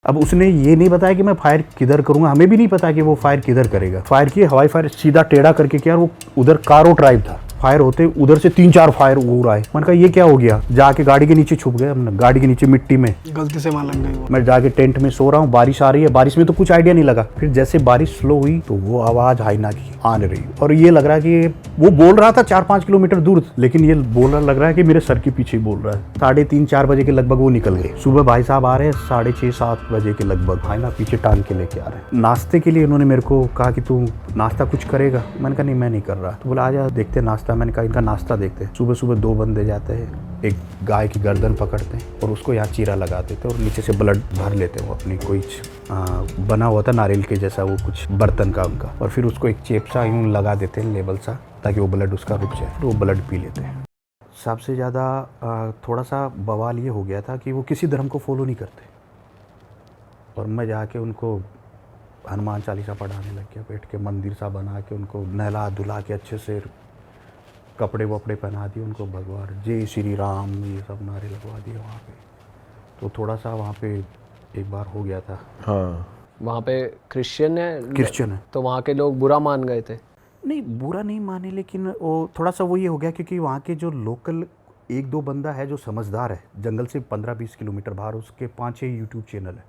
अब उसने ये नहीं बताया कि मैं फायर किधर करूंगा, हमें भी नहीं पता कि वो फायर किधर करेगा। फायर किए, हवाई फायर सीधा टेढ़ा करके किया, वो उधर कारो ड्राइव था। फायर होते उधर से 3-4 फायर उड़ आए। मैंने कहा ये क्या हो गया, जाके गाड़ी के नीचे छुप गए। हमने गाड़ी के नीचे मिट्टी में गलती से वहाँ लग गई वो। मैं जाके टेंट में सो रहा हूँ, बारिश आ रही है। बारिश में तो कुछ आइडिया नहीं लगा, फिर जैसे बारिश स्लो हुई तो वो आवाज़ हाइना की आने रही, और ये लग रहा है कि वो बोल रहा था 4-5 किलोमीटर दूर, लेकिन ये बोलना लग रहा है कि मेरे सर के पीछे ही बोल रहा है। 3:30-4 बजे के लगभग वो निकल गए। सुबह भाई साहब आ रहे हैं 6:30-7 बजे के लगभग, हाइना पीछे टांग के लेके आ रहे हैं। नाश्ते के लिए उन्होंने मेरे को कहा कि तू नाश्ता कुछ करेगा। मैंने कहा नहीं मैं नहीं कर रहा। तो बोला आजा देखते नाश्ता। मैंने कहा इनका नाश्ता देखते हैं। सुबह सुबह 2 बंदे जाते हैं, एक गाय की गर्दन पकड़ते हैं और उसको यहाँ चीरा लगा देते हैं और नीचे से ब्लड भर लेते हैं। वो अपनी कोई बना हुआ था नारियल के जैसा वो कुछ बर्तन का उनका, और फिर उसको एक चेप सा यूँ लगा देते हैं, लेबल सा, ताकि वो ब्लड उसका रुक जाए। फिर वो ब्लड पी लेते हैं। सबसे ज़्यादा थोड़ा सा बवाल ये हो गया था कि वो किसी धर्म को फॉलो नहीं करते, और मैं जाके उनको हनुमान चालीसा पढ़ाने लग गया। बैठ के मंदिर सा बना के उनको नहला धुला के अच्छे से कपड़े वपड़े पहना दिए उनको, भगवान जय श्री राम ये सब नारे लगवा दिए वहाँ पे। तो थोड़ा सा वहाँ पे एक बार हो गया था। हाँ, वहाँ पे क्रिश्चियन है। क्रिश्चियन है। तो वहाँ के लोग बुरा मान गए थे। नहीं बुरा नहीं माने, लेकिन वो थोड़ा सा वो ये हो गया क्योंकि वहाँ के जो लोकल 1-2 बंदा है जो समझदार है, जंगल से 15-20 किलोमीटर बाहर उसके 5-6 यूट्यूब चैनल है,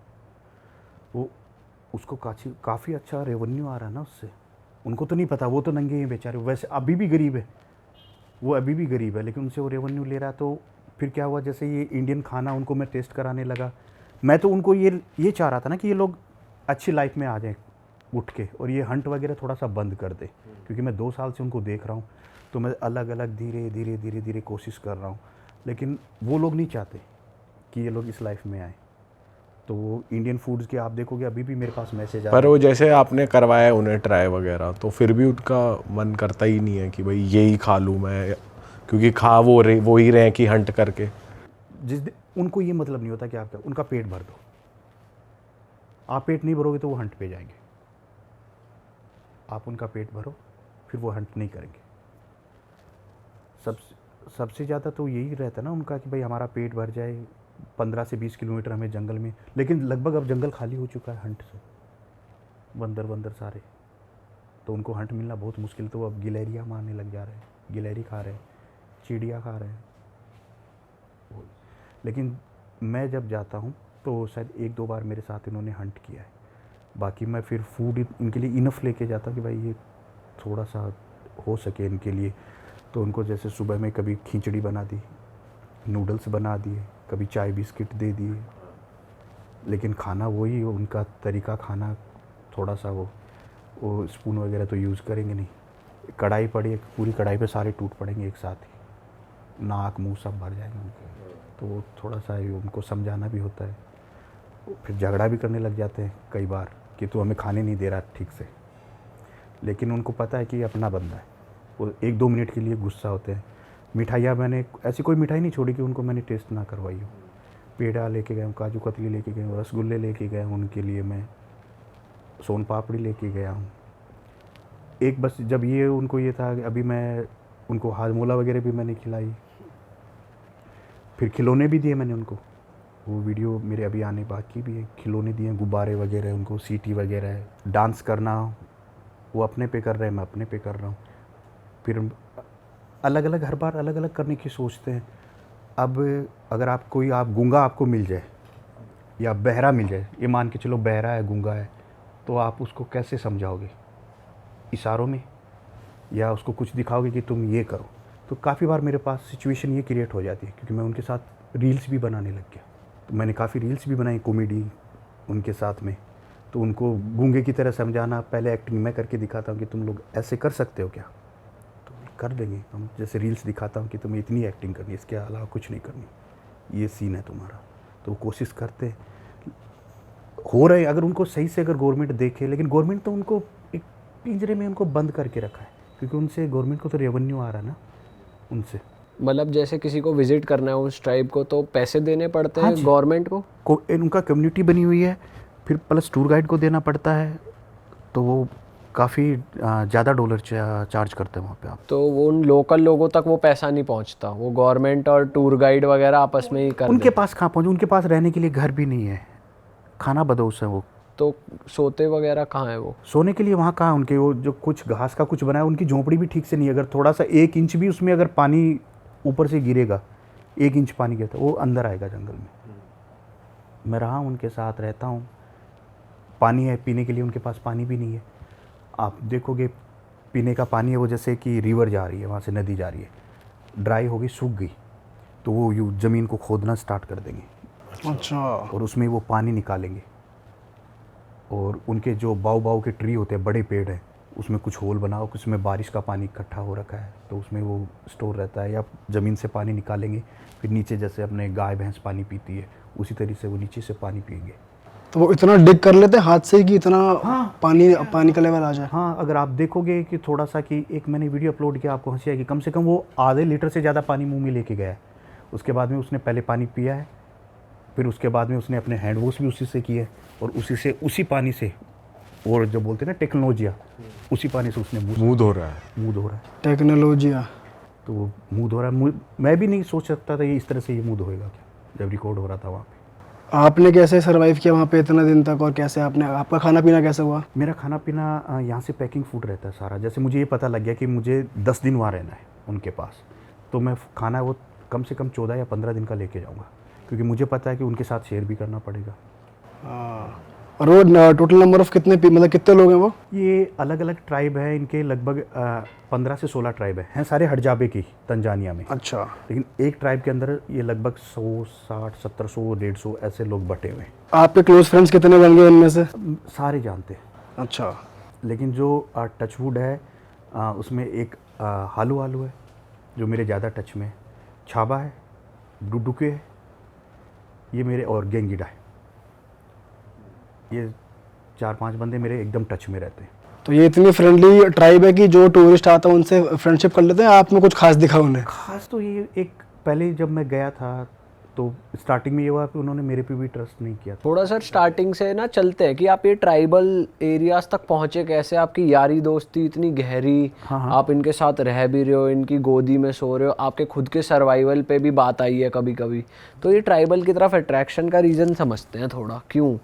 वो उसको काफ़ी अच्छा रेवेन्यू आ रहा है ना उससे। उनको तो नहीं पता, वो तो नंगे हैं बेचारे, वैसे अभी भी गरीब है, वो अभी भी गरीब है, लेकिन उनसे वो रेवेन्यू ले रहा है। तो फिर क्या हुआ, जैसे ये इंडियन खाना उनको मैं टेस्ट कराने लगा। मैं तो उनको ये चाह रहा था ना कि ये लोग अच्छी लाइफ में आ जाएं उठ के, और ये हंट वगैरह थोड़ा सा बंद कर दे, क्योंकि मैं 2 साल से उनको देख रहा हूँ। तो मैं अलग अलग धीरे धीरे कोशिश कर रहा हूँ, लेकिन वो लोग नहीं चाहते कि ये लोग इस लाइफ में आए। तो वो इंडियन फूड्स के आप देखोगे अभी भी मेरे पास मैसेज आ पर वो जैसे आपने करवाया उन्हें ट्राई वगैरह, तो फिर भी उनका मन करता ही नहीं है कि भाई यही खा लूँ मैं, क्योंकि खा वो ही रहे कि हंट करके। जिस दिन उनको ये मतलब नहीं होता कि आप उनका पेट भर दो, आप पेट नहीं भरोगे तो वो हंट पे जाएंगे। आप उनका पेट भरो, फिर वो हंट नहीं करेंगे। सबसे ज़्यादा तो यही रहता है ना उनका कि भाई हमारा पेट भर जाए। 15 से 20 किलोमीटर हमें जंगल में, लेकिन लगभग अब जंगल खाली हो चुका है हंट से, बंदर सारे। तो उनको हंट मिलना बहुत मुश्किल। तो अब गिलहरियाँ मारने लग जा रहे हैं, गिलहरी खा रहे हैं, चिड़िया खा रहे हैं। लेकिन मैं जब जाता हूँ तो शायद 1-2 बार मेरे साथ इन्होंने हंट किया है। बाकी मैं फिर फूड इनके लिए इनफ लेके जाता हूँ कि भाई ये थोड़ा सा हो सके इनके लिए। तो उनको जैसे सुबह में कभी खिचड़ी बना दी, नूडल्स बना दिए, कभी चाय बिस्किट दे दिए, लेकिन खाना वही उनका तरीका खाना थोड़ा सा वो स्पून वगैरह तो यूज़ करेंगे नहीं। कढ़ाई पड़ी, पूरी कढ़ाई पे सारे टूट पड़ेंगे एक साथ ही, नाक मुंह सब भर जाएंगे उनके। तो वो थोड़ा सा उनको समझाना भी होता है। फिर झगड़ा भी करने लग जाते हैं कई बार कि तू हमें खाने नहीं दे रहा ठीक से, लेकिन उनको पता है कि अपना बंदा है। वो 1-2 मिनट के लिए गुस्सा होते हैं। मिठाइयाँ मैंने ऐसी कोई मिठाई नहीं छोड़ी कि उनको मैंने टेस्ट ना करवाई हो। पेड़ा लेके गया हूँ, काजू कतली लेके गया हूँ, रसगुल्ले लेके गया हूँ उनके लिए, मैं सोन पापड़ी लेके गया हूँ। एक बस जब ये उनको ये था, अभी मैं उनको हाजमोला वगैरह भी मैंने खिलाई, फिर खिलौने भी दिए मैंने उनको। वो वीडियो मेरे अभी आने बाकी भी है। खिलौने दिए, गुब्बारे वगैरह उनको, सीटी वगैरह है। डांस करना वो अपने पे कर रहे हैं, मैं अपने पे कर रहा हूँ। फिर अलग अलग हर बार अलग अलग करने की सोचते हैं। अब अगर आप गूंगा आपको मिल जाए या बहरा मिल जाए, ये मान के चलो बहरा है गूंगा है, तो आप उसको कैसे समझाओगे? इशारों में, या उसको कुछ दिखाओगे कि तुम ये करो? तो काफ़ी बार मेरे पास सिचुएशन ये क्रिएट हो जाती है, क्योंकि मैं उनके साथ रील्स भी बनाने लग गया। तो मैंने काफ़ी रील्स भी बनाई कॉमेडी उनके साथ में। तो उनको गूंगे की तरह समझाना, पहले एक्टिंग मैं करके दिखाता हूँ कि तुम लोग ऐसे कर सकते हो क्या, तो कर देंगे हम। जैसे रील्स दिखाता हूँ कि तुम्हें इतनी एक्टिंग करनी, इसके अलावा कुछ नहीं करनी, ये सीन है तुम्हारा। तो वो कोशिश करते हो रहे। अगर उनको सही से अगर गवर्नमेंट देखे, लेकिन गवर्नमेंट तो उनको एक पिंजरे में उनको बंद करके रखा है, क्योंकि उनसे गवर्नमेंट को तो रेवेन्यू आ रहा है ना उनसे। मतलब जैसे किसी को विजिट करना है उस ट्राइब को, तो पैसे देने पड़ते हाँ हैं गवर्नमेंट को? उनका कम्युनिटी बनी हुई है, फिर प्लस टूर गाइड को देना पड़ता है। तो वो काफ़ी ज़्यादा डॉलर चार्ज करते हैं वहाँ पे आप। तो वो उन लोकल लोगों तक वो पैसा नहीं पहुँचता, वो गवर्नमेंट और टूर गाइड वगैरह आपस में ही कर उनके पास कहाँ पहुँचे? उनके पास रहने के लिए घर भी नहीं है, खाना बदोश है वो। तो सोते वगैरह कहाँ है वो? सोने के लिए वहाँ कहाँ उनके, वो जो कुछ घास का कुछ बना है, उनकी झोंपड़ी भी ठीक से नहीं है। अगर थोड़ा सा 1 इंच भी उसमें अगर पानी ऊपर से गिरेगा, 1 इंच पानी गिरता वो अंदर आएगा जंगल में। मैं रहा हूँ उनके साथ, रहता हूँ। पानी है पीने के लिए, उनके पास पानी भी नहीं है। आप देखोगे पीने का पानी है वो जैसे कि रिवर जा रही है, वहाँ से नदी जा रही है, ड्राई हो गई, सूख गई, तो वो यूँ ज़मीन को खोदना स्टार्ट कर देंगे। अच्छा। और उसमें वो पानी निकालेंगे। और उनके जो बाव बाव के ट्री होते हैं, बड़े पेड़ हैं, उसमें कुछ होल बनाओ, उसमें बारिश का पानी इकट्ठा हो रखा है तो उसमें वो स्टोर रहता है। या ज़मीन से पानी निकालेंगे, फिर नीचे जैसे अपने गाय भैंस पानी पीती है उसी तरीके से वो नीचे से पानी पिएंगे। तो वो इतना डिग कर लेते हैं हाथ से कि इतना हाँ। पानी का लेवल आ जाए? हाँ, अगर आप देखोगे कि थोड़ा सा कि एक मैंने वीडियो अपलोड किया, आपको हंसी आएगी, कम से कम वो आधे लीटर से ज़्यादा पानी मुंह में लेके गया है। उसके बाद में उसने पहले पानी पिया है, फिर उसके बाद में उसने अपने हैंड वॉश भी उसी से किया है, और उसी पानी से, और जो बोलते हैं ना टेक्नोलॉजिया, उसी पानी से उसने मुंह धो रहा है। मुंह धो रहा है। टेक्नोलॉजिया। तो वो मुंह धो रहा है। मैं भी नहीं सोच सकता था ये इस तरह से ये मुंह धोएगा क्या, जब रिकॉर्ड हो रहा था वहाँ पे। आपने कैसे सरवाइव किया वहाँ पे इतना दिन तक, और कैसे आपका खाना पीना कैसे हुआ? मेरा खाना पीना यहाँ से पैकिंग फूड रहता है सारा। जैसे मुझे ये पता लग गया कि मुझे 10 दिन वहाँ रहना है उनके पास, तो मैं खाना वो कम से कम 14 या 15 दिन का लेके जाऊँगा, क्योंकि मुझे पता है कि उनके साथ शेयर भी करना पड़ेगा। और वो टोटल नंबर ऑफ मतलब कितने लोग हैं वो? ये अलग अलग ट्राइब है इनके, लगभग 15 से 16 ट्राइब हैं सारे हड़जाबे की, तंजानिया में। अच्छा। लेकिन एक ट्राइब के अंदर ये लगभग 100, 60, 1700, 150 ऐसे लोग बटे हुए हैं। आपके क्लोज फ्रेंड्स कितने बन गए उनमें से? सारे जानते हैं। अच्छा। लेकिन जो टचवुड है उसमें एक हालू हालू है जो मेरे ज़्यादा टच में है, छाबा है, डुडुके है, ये मेरे, और गेंगिडा है। ये 4-5 बंदे मेरे एकदम टच में रहते हैं। तो ये इतनी फ्रेंडली ट्राइब है कि जो टूरिस्ट आता है उनसे फ्रेंडशिप कर लेते हैं? आप में कुछ खास दिखा उन्हें? खास तो ये एक, पहले जब मैं गया था तो स्टार्टिंग में ये हुआ कि उन्होंने मेरे पे भी ट्रस्ट नहीं किया। थोड़ा सर स्टार्टिंग से ना चलते हैं कि आप ये ट्राइबल एरियाज तक पहुंचे कैसे, आपकी यारी दोस्ती इतनी गहरी, हाँ। आप इनके साथ रह भी रहे हो, इनकी गोदी में सो रहे हो, आपके खुद के सर्वाइवल पे भी बात आई है कभी कभी, तो ये ट्राइबल की तरफ अट्रैक्शन का रीज़न समझते हैं थोड़ा, क्यों?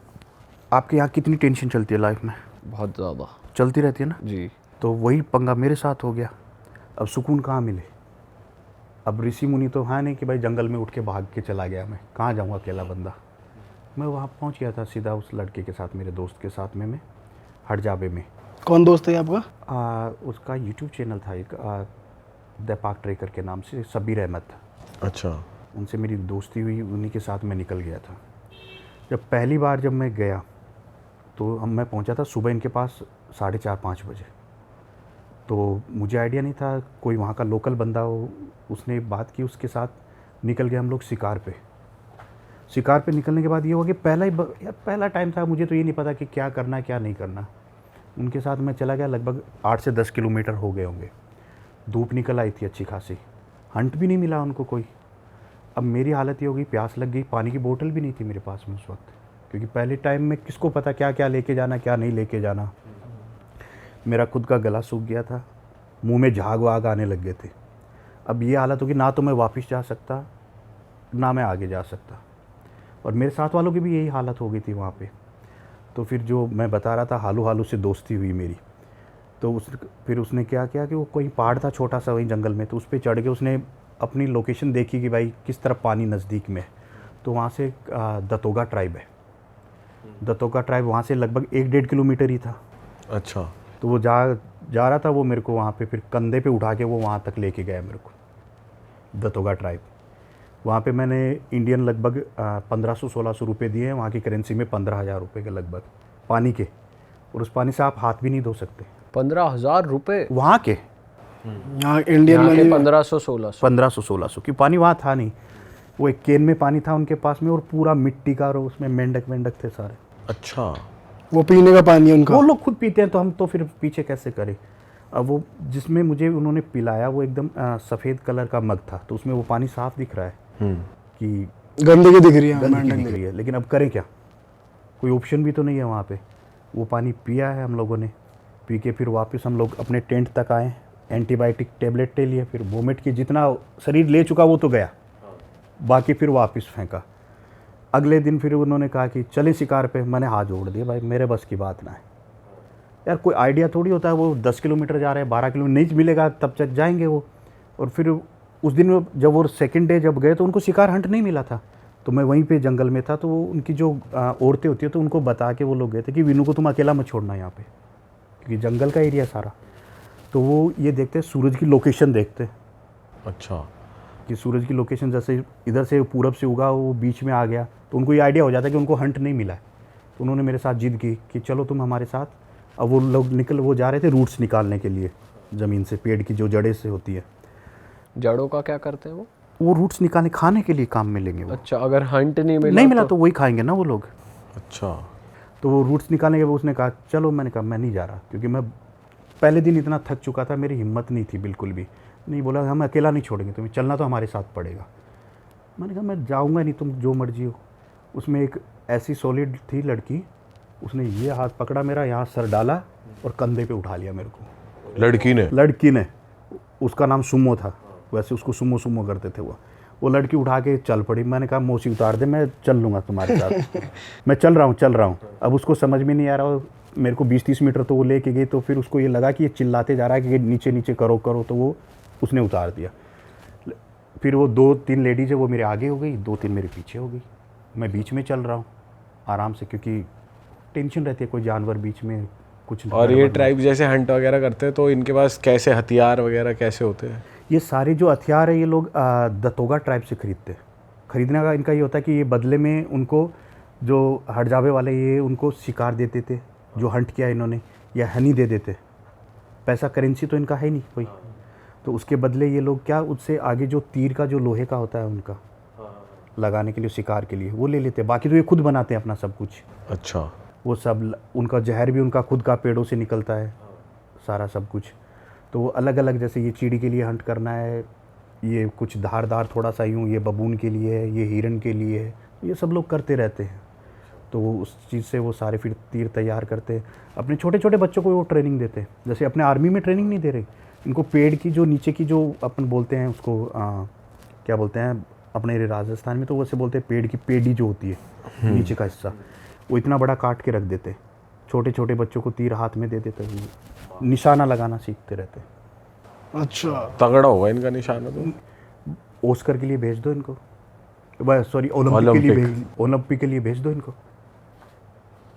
आपके यहाँ कितनी टेंशन चलती है लाइफ में? बहुत ज़्यादा चलती रहती है ना जी। तो वही पंगा मेरे साथ हो गया। अब सुकून कहाँ मिले? अब ऋषि मुनि तो है नहीं कि भाई जंगल में उठ के भाग के चला गया, मैं कहाँ जाऊँगा अकेला बंदा। मैं वहाँ पहुँच गया था सीधा उस लड़के के साथ, मेरे दोस्त के साथ में, मैं हड़जाबे में। कौन दोस्त है आपका? उसका यूट्यूब चैनल था एक, दीपक ट्रेकर के नाम से, सबीर अहमद। अच्छा। उनसे मेरी दोस्ती हुई, उन्हीं के साथ मैं निकल गया था। जब पहली बार जब मैं गया तो मैं पहुंचा था सुबह इनके पास 4:30-5 बजे। तो मुझे आइडिया नहीं था, कोई वहाँ का लोकल बंदा हो, उसने बात की, उसके साथ निकल गए हम लोग शिकार पे। शिकार पे निकलने के बाद ये हुआ कि पहला टाइम था, मुझे तो ये नहीं पता कि क्या करना है क्या नहीं करना। उनके साथ मैं चला गया, लगभग 8 से 10 किलोमीटर हो गए होंगे। धूप निकल आई थी अच्छी खासी, हंट भी नहीं मिला उनको कोई। अब मेरी हालत ये हो गई, प्यास लग गई, पानी की बोतल भी नहीं थी मेरे पास में उस वक्त, क्योंकि पहले टाइम में किसको पता क्या क्या लेके जाना क्या नहीं लेके जाना। मेरा खुद का गला सूख गया था, मुंह में झाग वाग आने लग गए थे। अब ये हालत होगी, ना तो मैं वापस जा सकता ना मैं आगे जा सकता, और मेरे साथ वालों की भी यही हालत हो गई थी वहाँ पे। तो फिर जो मैं बता रहा था, हालू हालू से दोस्ती हुई मेरी। तो फिर उसने क्या किया कि वो कोई पहाड़ था छोटा सा वहीं जंगल में, तो उस पर चढ़ के उसने अपनी लोकेशन देखी कि भाई किस तरफ पानी नज़दीक में है। तो वहाँ से दतोगा ट्राइब है, दतोगा ट्राइब वहाँ से लगभग 1-1.5 किलोमीटर ही था। अच्छा। तो वो जा रहा था वो मेरे को वहाँ पे, फिर कंधे पे उठा के वो वहाँ तक लेके गया मेरे को, दतोगा ट्राइब। वहाँ पे मैंने इंडियन लगभग 1500-1600 रुपये दिए हैं, वहाँ की करेंसी में 15,000 रुपये के लगभग पानी के, और उस पानी से आप हाथ भी नहीं धो सकते। 15,000 रुपये वहाँ के? यहाँ इंडियन यहाँ के मनी 1500-1600 कि पानी वहाँ था नहीं। वो एक केन में पानी था उनके पास में, और पूरा मिट्टी का, और उसमें मेंढक थे सारे। अच्छा। वो पीने का पानी है उनका? वो लोग खुद पीते हैं, तो हम तो फिर पीछे कैसे करें। अब वो जिसमें मुझे उन्होंने पिलाया वो एकदम सफ़ेद कलर का मग था, तो उसमें वो पानी साफ दिख रहा है कि गंदगी दिख रही है, गंदगी दिख रही है, लेकिन अब करें क्या, कोई ऑप्शन भी तो नहीं है वहाँ पे। वो पानी पिया है हम लोगों ने, पी के फिर वापस हम लोग अपने टेंट तक आए, एंटीबायोटिक टेबलेट ले लिए, फिर वोमिट की जितना शरीर ले चुका वो तो गया, बाकी फिर वापस फेंका। अगले दिन फिर उन्होंने कहा कि चलें शिकार पे। मैंने हाथ जोड़ दिया, भाई मेरे बस की बात ना है यार, कोई आइडिया थोड़ी होता है। वो 10 किलोमीटर जा रहे हैं, 12 किलोमीटर नहीं मिलेगा तब तक जाएंगे वो। और फिर उस दिन जब वो सेकंड डे जब गए तो उनको शिकार हंट नहीं मिला था। तो मैं वहीं पे जंगल में था, तो वो उनकी जो औरतें होती है तो उनको बता के वो लोग गए थे कि विनू को तुम अकेला मत छोड़ना यहाँ पे, क्योंकि जंगल का एरिया सारा। तो वो ये देखते सूरज की लोकेशन देखते अच्छा, कि सूरज की लोकेशन जैसे इधर से पूरब से उगा वो बीच में आ गया, तो उनको ये आइडिया हो जाता है कि उनको हंट नहीं मिला है। तो उन्होंने मेरे साथ जिद की कि चलो तुम हमारे साथ। अब वो लोग वो जा रहे थे रूट्स निकालने के लिए ज़मीन से, पेड़ की जो जड़ें से होती है। जड़ों का क्या करते हैं वो रूट्स निकालने खाने के लिए काम मिलेंगे वो। अच्छा, अगर हंट नहीं मिला तो वही खाएंगे ना वो लोग। अच्छा, तो वो रूट्स निकालने के, उसने कहा चलो। मैंने कहा मैं नहीं जा रहा, क्योंकि मैं पहले दिन इतना थक चुका था, मेरी हिम्मत नहीं थी बिल्कुल भी। नहीं, बोला हम अकेला नहीं छोड़ेंगे तुम्हें, चलना तो हमारे साथ पड़ेगा। मैंने कहा मैं जाऊँगा नहीं, तुम जो मर्जी हो। उसमें एक ऐसी सॉलिड थी लड़की, उसने ये हाथ पकड़ा मेरा, यहाँ सर डाला और कंधे पे उठा लिया मेरे को। लड़की ने उसका नाम सुमो था, वैसे उसको सुमो सुमो करते थे वो लड़की उठा के चल पड़ी। मैंने कहा मौसी उतार दे, मैं चल लूँगा तुम्हारे साथ। मैं चल रहा हूँ। अब उसको समझ में नहीं आ रहा, मेरे को 20-30 मीटर तो वो लेके गई। तो फिर उसको ये लगा कि ये चिल्लाते जा रहा है कि नीचे नीचे करो, तो वो उसने उतार दिया। फिर वो 2-3 लेडीज़ है वो मेरे आगे हो गई, 2-3 मेरे पीछे हो गई। मैं बीच में चल रहा हूँ आराम से, क्योंकि टेंशन रहती है कोई जानवर बीच में कुछ। और ये ट्राइब जैसे हंट वगैरह करते हैं तो इनके पास कैसे हथियार वगैरह कैसे होते हैं? ये सारे जो हथियार है ये लोग दतोगा ट्राइब से खरीदने का इनका ये होता है कि ये बदले में उनको जो हड़जावे वाले ये उनको शिकार देते थे, जो हंट किया इन्होंने, या हनी दे देते। पैसा करेंसी तो इनका है नहीं कोई, तो उसके बदले ये लोग क्या, उससे आगे जो तीर का जो लोहे का होता है उनका लगाने के लिए, शिकार के लिए वो ले लेते हैं। बाकी तो ये खुद बनाते हैं अपना सब कुछ। अच्छा, वो सब उनका जहर भी उनका खुद का पेड़ों से निकलता है सारा सब कुछ। तो वो अलग अलग, जैसे ये चीड़ी के लिए हंट करना है, ये कुछ धारदार थोड़ा सा यूँ, ये बबून के लिए है, ये हिरन के लिए है, ये सब लोग करते रहते हैं। तो वो उस चीज़ से वो सारे फिर तीर तैयार करते हैं। अपने छोटे छोटे बच्चों को वो ट्रेनिंग देते हैं, जैसे अपने आर्मी में ट्रेनिंग नहीं दे रहे इनको। पेड़ की जो नीचे की जो अपन बोलते हैं उसको क्या बोलते हैं अपने राजस्थान में, तो वैसे बोलते हैं पेड़ की पेड़ी जो होती है नीचे का हिस्सा, वो इतना बड़ा काट के रख देते। छोटे छोटे बच्चों को तीर हाथ में दे देते, निशाना लगाना सीखते रहते। अच्छा, तगड़ा होगा इनका निशाना तो। ऑस्कर के लिए भेज दो इनको, सॉरी ओलंपिक के लिए भेज दो इनको।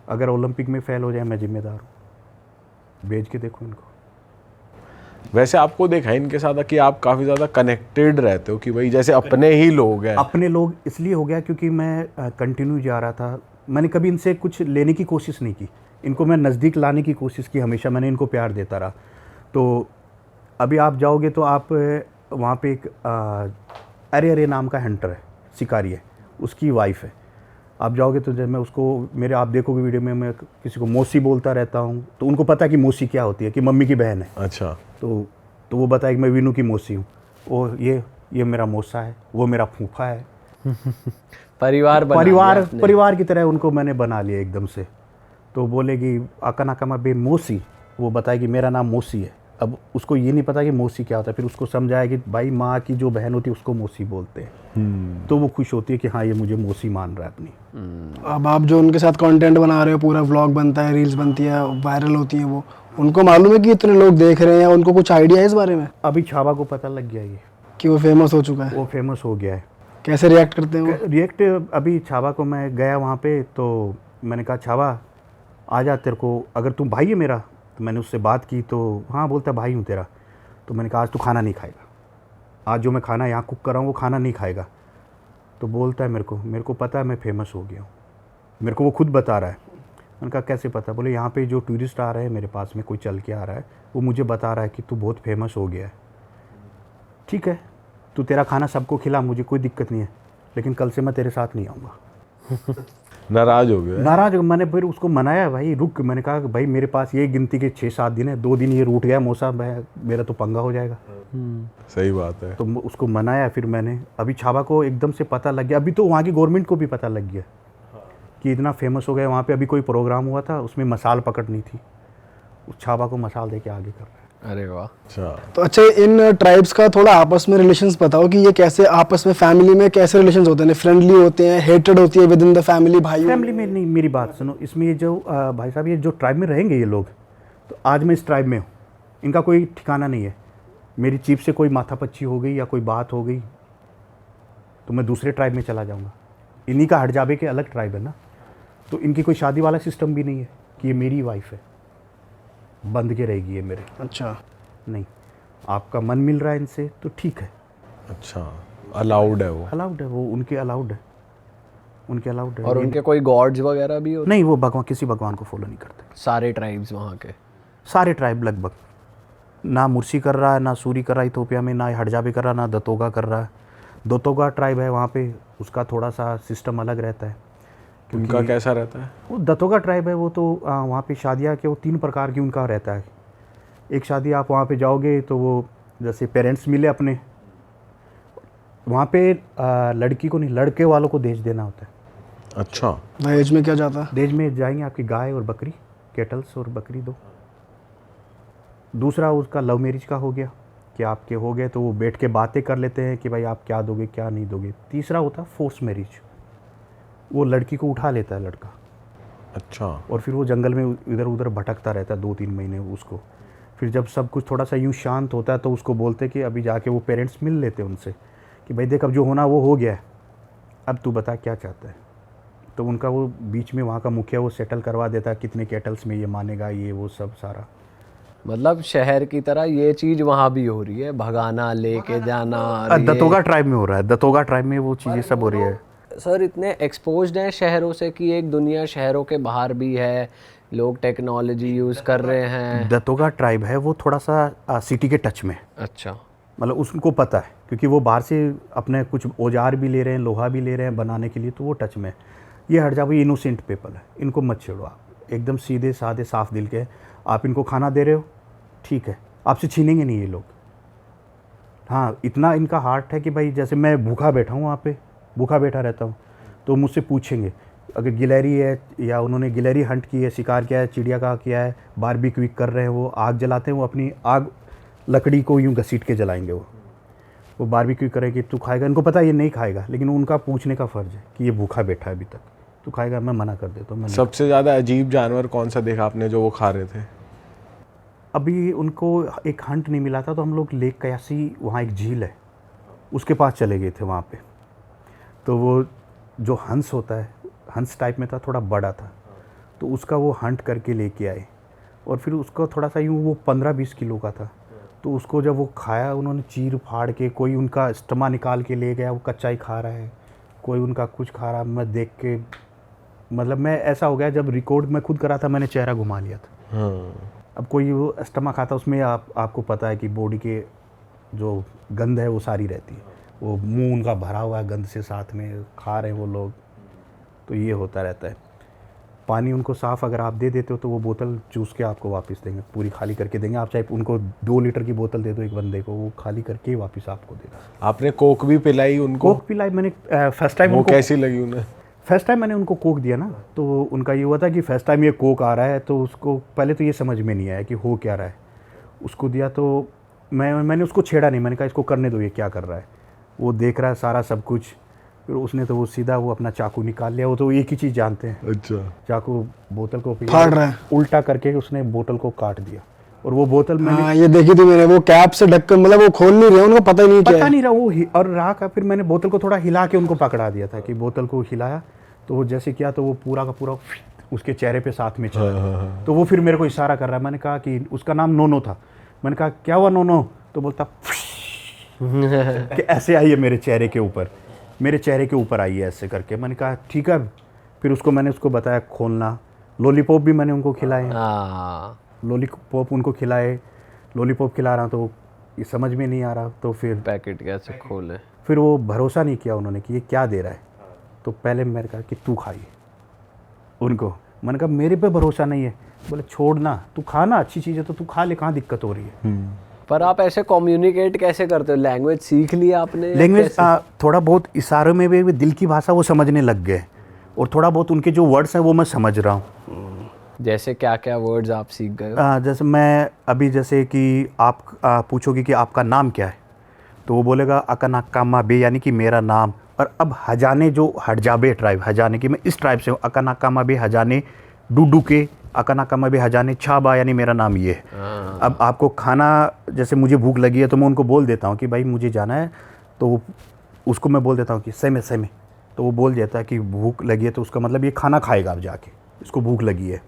अगर ओलंपिक में फेल हो जाए मैं जिम्मेदार हूँ, भेज के देखो इनको। वैसे आपको देखा है इनके साथ कि आप काफ़ी ज़्यादा कनेक्टेड रहते हो, कि भाई जैसे अपने ही लोग हैं। अपने लोग इसलिए हो गया क्योंकि मैं कंटिन्यू जा रहा था। मैंने कभी इनसे कुछ लेने की कोशिश नहीं की, इनको मैं नज़दीक लाने की कोशिश की, हमेशा मैंने इनको प्यार देता रहा। तो अभी आप जाओगे तो आप वहाँ पे एक अरे नाम का हंटर है, शिकारी है, उसकी वाइफ है। आप जाओगे तो जब मैं उसको, मेरे आप देखोगे वीडियो में, मैं किसी को मौसी बोलता रहता हूँ, तो उनको पता है कि मौसी क्या होती है, कि मम्मी की बहन है। अच्छा, तो वो बताया कि मैं विनू की मौसी हूँ। और ये मेरा मौसा है, वो मेरा फूफा है। परिवार की तरह उनको मैंने बना लिया एकदम से। तो बोलेगी आका नाका बे मौसी, वो बताएगी मेरा नाम मौसी है। अब उसको ये नहीं पता कि मौसी क्या होता है, फिर उसको समझाया कि भाई माँ की जो बहन होती है उसको मौसी बोलते हैं। तो वो खुश होती है कि हाँ ये मुझे मौसी मान रहा है अपनी। अब आप जो उनके साथ कंटेंट बना रहे हो, पूरा व्लॉग बनता है, रील्स बनती है, वायरल होती है, वो उनको मालूम है कि इतने लोग देख रहे हैं? उनको कुछ आइडिया है इस बारे में? अभी छावा को पता लग गया ये कि वो फेमस हो चुका है। वो फेमस हो गया है। कैसे रिएक्ट करते हैं वो? रिएक्ट अभी छावा को मैं गया वहाँ पे, तो मैंने कहा छावा आ जा, तेरे को अगर तुम भाई है मेरा, तो मैंने उससे बात की तो हाँ बोलता भाई हूँ तेरा। तो मैंने कहा आज तू खाना नहीं खाएगा, आज जो मैं खाना यहाँ कुक कर रहा हूँ वो खाना नहीं खाएगा। तो बोलता है मेरे को पता है मैं फेमस हो गया हूँ, मेरे को वो खुद बता रहा है। मैंने कहा कैसे पता? बोले यहाँ पे जो टूरिस्ट आ रहे हैं मेरे पास में, कोई चल के आ रहा है, वो मुझे बता रहा है कि तू बहुत फेमस हो गया है। ठीक है, तू तेरा खाना सबको खिला, मुझे कोई दिक्कत नहीं है, लेकिन कल से मैं तेरे साथ नहीं आऊँगा। नाराज हो गया? नाराज हो। मैंने फिर उसको मनाया, भाई रुक। मैंने कहा भाई मेरे पास ये गिनती के 6-7 दिन है, 2 दिन ये रूठ गया मौसा, मेरा तो पंगा हो जाएगा। सही बात है। तो उसको मनाया फिर मैंने। अभी छावा को एकदम से पता लग गया, अभी तो वहाँ की गवर्नमेंट को भी पता लग गया कि इतना फेमस हो गया। वहाँ पे अभी कोई प्रोग्राम हुआ था, उसमें मसाल पकड़नी थी, उस छावा को मसाल दे के आगे कर रहा है। अरे वाह। अच्छा। तो अच्छा, इन ट्राइब्स का थोड़ा आपस में रिलेशंस बताओ कि ये कैसे आपस में फैमिली में कैसे रिलेशंस होते हैं, फ्रेंडली होते हैं, हेटेड होती है विद इन द फैमिली भाई? फैमिली में नहीं, मेरी बात सुनो, इसमें ये जो भाई साहब ये जो ट्राइब में रहेंगे ये लोग, तो आज मैं इस ट्राइब में हूँ, इनका कोई ठिकाना नहीं है। मेरी चीफ से कोई माथापच्ची हो गई या कोई बात हो गई तो मैं दूसरे ट्राइब में चला जाऊँगा। इन्हीं का हड़जाबे के अलग ट्राइब है ना, तो इनकी कोई शादी वाला सिस्टम भी नहीं है कि ये मेरी वाइफ है, बंद के रहेगी ये मेरे। अच्छा, नहीं, आपका मन मिल रहा है इनसे तो ठीक है, अच्छा, अलाउड है वो? अलाउड है, वो उनके अलाउड है, उनके अलाउड है। और उनके कोई गॉड्स वगैरह भी होते? नहीं, वो भगवान, किसी भगवान को फॉलो नहीं करते। सारे ट्राइब्स वहाँ के? सारे ट्राइब लगभग, ना मुर्सी कर रहा है, ना सूरी कर रहा है इथोपिया में, ना हड़जाबे कर रहा है, ना दतोगा कर रहा है। दतोगा ट्राइब है वहाँ पे, उसका थोड़ा सा सिस्टम अलग रहता है। उनका कैसा रहता है? वो दतोगा ट्राइब है, वो तो वहाँ पे शादियाँ के वो 3 प्रकार की उनका रहता है। एक शादी आप वहाँ पे जाओगे तो वो जैसे पेरेंट्स मिले अपने, वहाँ पे लड़की को नहीं, लड़के वालों को दहेज देना होता है। अच्छा। दहेज में क्या जाता है? दहेज में जाएंगे आपकी गाय और बकरी, केटल्स और बकरी 2। दूसरा उसका लव मैरिज का हो गया कि आपके हो गए तो वो बैठ के बातें कर लेते हैं कि भाई आप क्या दोगे क्या नहीं दोगे। तीसरा होता है फोर्स मैरिज, वो लड़की को उठा लेता है लड़का, अच्छा। और फिर वो जंगल में इधर उधर भटकता रहता है 2-3 महीने उसको। फिर जब सब कुछ थोड़ा सा यूँ शांत होता है तो उसको बोलते हैं कि अभी जाके वो पेरेंट्स मिल लेते हैं उनसे कि भाई देख अब जो होना वो हो गया है, अब तू बता क्या चाहता है। तो उनका वो बीच में वहाँ का मुखिया वो सेटल करवा देता है कितने केटल्स में ये मानेगा, ये वो सब सारा। मतलब शहर की तरह ये चीज़ वहाँ भी हो रही है, भगाना, लेके जाना। और दतोगा ट्राइब में हो रहा है, दतोगा ट्राइब में वो चीज़ें सब हो रही है। सर इतने एक्सपोज्ड हैं शहरों से कि एक दुनिया शहरों के बाहर भी है, लोग टेक्नोलॉजी यूज़ कर रहे हैं। दतोगा ट्राइब है वो थोड़ा सा सिटी के टच में, अच्छा। मतलब उसको पता है क्योंकि वो बाहर से अपने कुछ औजार भी ले रहे हैं, लोहा भी ले रहे हैं बनाने के लिए, तो वो टच में। ये हड़जाबी इनोसेंट पीपल है, इनको मत छेड़ो आप, एकदम सीधे साधे साफ दिल के। आप इनको खाना दे रहे हो ठीक है, आपसे छीनेंगे नहीं ये लोग। हाँ, इतना इनका हार्ट है कि भाई जैसे मैं भूखा बैठा हूँ वहाँ पे, भूखा बैठा रहता हूँ, तो मुझसे पूछेंगे अगर गिलहरी है या उन्होंने गिलहरी हंट की है, शिकार किया है, चिड़िया का किया है, बारबेक्यू कर रहे हैं, वो आग जलाते हैं, वो अपनी आग लकड़ी को यूँ घसीट के जलाएंगे, वो बारबेक्यू करेंगे, तू खाएगा। इनको पता है ये नहीं खाएगा, लेकिन उनका पूछने का फ़र्ज़ है कि ये भूखा बैठा है अभी तक, तू खाएगा? मैं मना कर देता हूँ। सबसे ज़्यादा अजीब जानवर कौन सा देखा आपने जो वो खा रहे थे? अभी उनको एक हंट नहीं मिला था तो हम लोग लेक कयासी, वहाँ एक झील है, उसके पास चले गए थे वहाँ पे। तो वो जो हंस होता है, हंस टाइप में था, थोड़ा बड़ा था, तो उसका वो हंट करके लेके आए, और फिर उसका थोड़ा सा यूँ वो 15-20 किलो का था। तो उसको जब वो खाया उन्होंने चीर फाड़ के, कोई उनका स्टमा निकाल के ले गया, वो कच्चा ही खा रहा है, कोई उनका कुछ खा रहा। मैं देख के मतलब मैं ऐसा हो गया, जब रिकॉर्ड मैं खुद करा था मैंने चेहरा घुमा लिया था। अब कोई वो स्टमा खाता उसमें आपको पता है कि बॉडी के जो गंध है वो सारी रहती है, वो मुंह उनका भरा हुआ है गंध से, साथ में खा रहे हैं वो लोग, तो ये होता रहता है। पानी उनको साफ़ अगर आप दे देते हो तो वो बोतल चूस के आपको वापस देंगे, पूरी खाली करके देंगे। आप चाहे उनको 2 लीटर की बोतल दे दो एक बंदे को, वो खाली करके ही वापस आपको दे दो। आपने कोक भी पिलाई उनको? कोक पिलाई मैंने फर्स्ट टाइम। वो कैसी लगी उन्हें? फर्स्ट टाइम मैंने उनको कोक दिया ना, तो उनका ये हुआ था कि फर्स्ट टाइम ये कोक आ रहा है, तो उसको पहले तो ये समझ में नहीं आया कि हो क्या रहा है। उसको दिया तो मैंने उसको छेड़ा नहीं, मैंने कहा इसको करने दो, ये क्या कर रहा है। वो देख रहा है सारा सब कुछ, फिर उसने तो वो सीधा वो अपना चाकू निकाल लिया। वो तो एक ही चीज़ जानते हैं, अच्छा, चाकू बोतल को फाड़ रहा है, उल्टा करके उसने बोतल को काट दिया। और वो बोतल मैंने ये देखी थी मैंने, वो कैप से ढक्कन, मतलब वो खोल नहीं रहे, उनको पता ही नहीं क्या पता नहीं रहा वो और रहा का। फिर मैंने बोतल को थोड़ा हिला के उनको पकड़ा दिया था कि बोतल को हिलाया, तो वो जैसे किया तो वो पूरा का पूरा उसके चेहरे पे साथ में चला। तो वो फिर मेरे को इशारा कर रहा है। मैंने कहा कि उसका नाम नोनो था। मैंने कहा क्या हुआ नोनो? तो बोलता कि ऐसे आई है मेरे चेहरे के ऊपर, मेरे चेहरे के ऊपर आई है ऐसे करके। मैंने कहा ठीक है। फिर मैंने उसको बताया खोलना। लॉलीपॉप भी मैंने उनको खिलाए, लॉलीपॉप उनको खिलाए। लॉलीपॉप खिला रहा तो ये समझ में नहीं आ रहा, तो फिर पैकेट कैसे खोले। फिर वो भरोसा नहीं किया उन्होंने कि ये क्या दे रहा है। तो पहले मैंने कहा कि तू खाइए उनको। मैंने कहा मेरे पे भरोसा नहीं है। बोले छोड़ना, तू खाना, अच्छी चीज़ है तो तू खा ले, कहाँ दिक्कत हो रही है। पर आप ऐसे कम्युनिकेट कैसे करते हो? लैंग्वेज सीख लिया आपने? लैंग्वेज थोड़ा बहुत इशारों में भी दिल की भाषा वो समझने लग गए, और थोड़ा बहुत उनके जो वर्ड्स हैं वो मैं समझ रहा हूँ। जैसे क्या क्या वर्ड्स आप सीख गए हो? जैसे मैं अभी जैसे कि आप पूछोगे कि आपका नाम क्या है, तो वो बोलेगा अकानाकामा बे, यानी कि मेरा नाम। और अब हजाने जो हडजाबे ट्राइब, हजाने की मैं इस ट्राइब से हूँ, अकानाकामा बे हजाने डूडू के अकानाकामा बे हजाने छाबा, यानी मेरा नाम ये है। अब आपको खाना, जैसे मुझे भूख लगी है तो मैं उनको बोल देता हूँ कि भाई मुझे जाना है, तो उसको मैं बोल देता हूँ कि सेमे सेमे, तो वो बोल देता है कि भूख लगी है, तो उसका मतलब ये खाना खाएगा अब जाके, इसको भूख लगी है।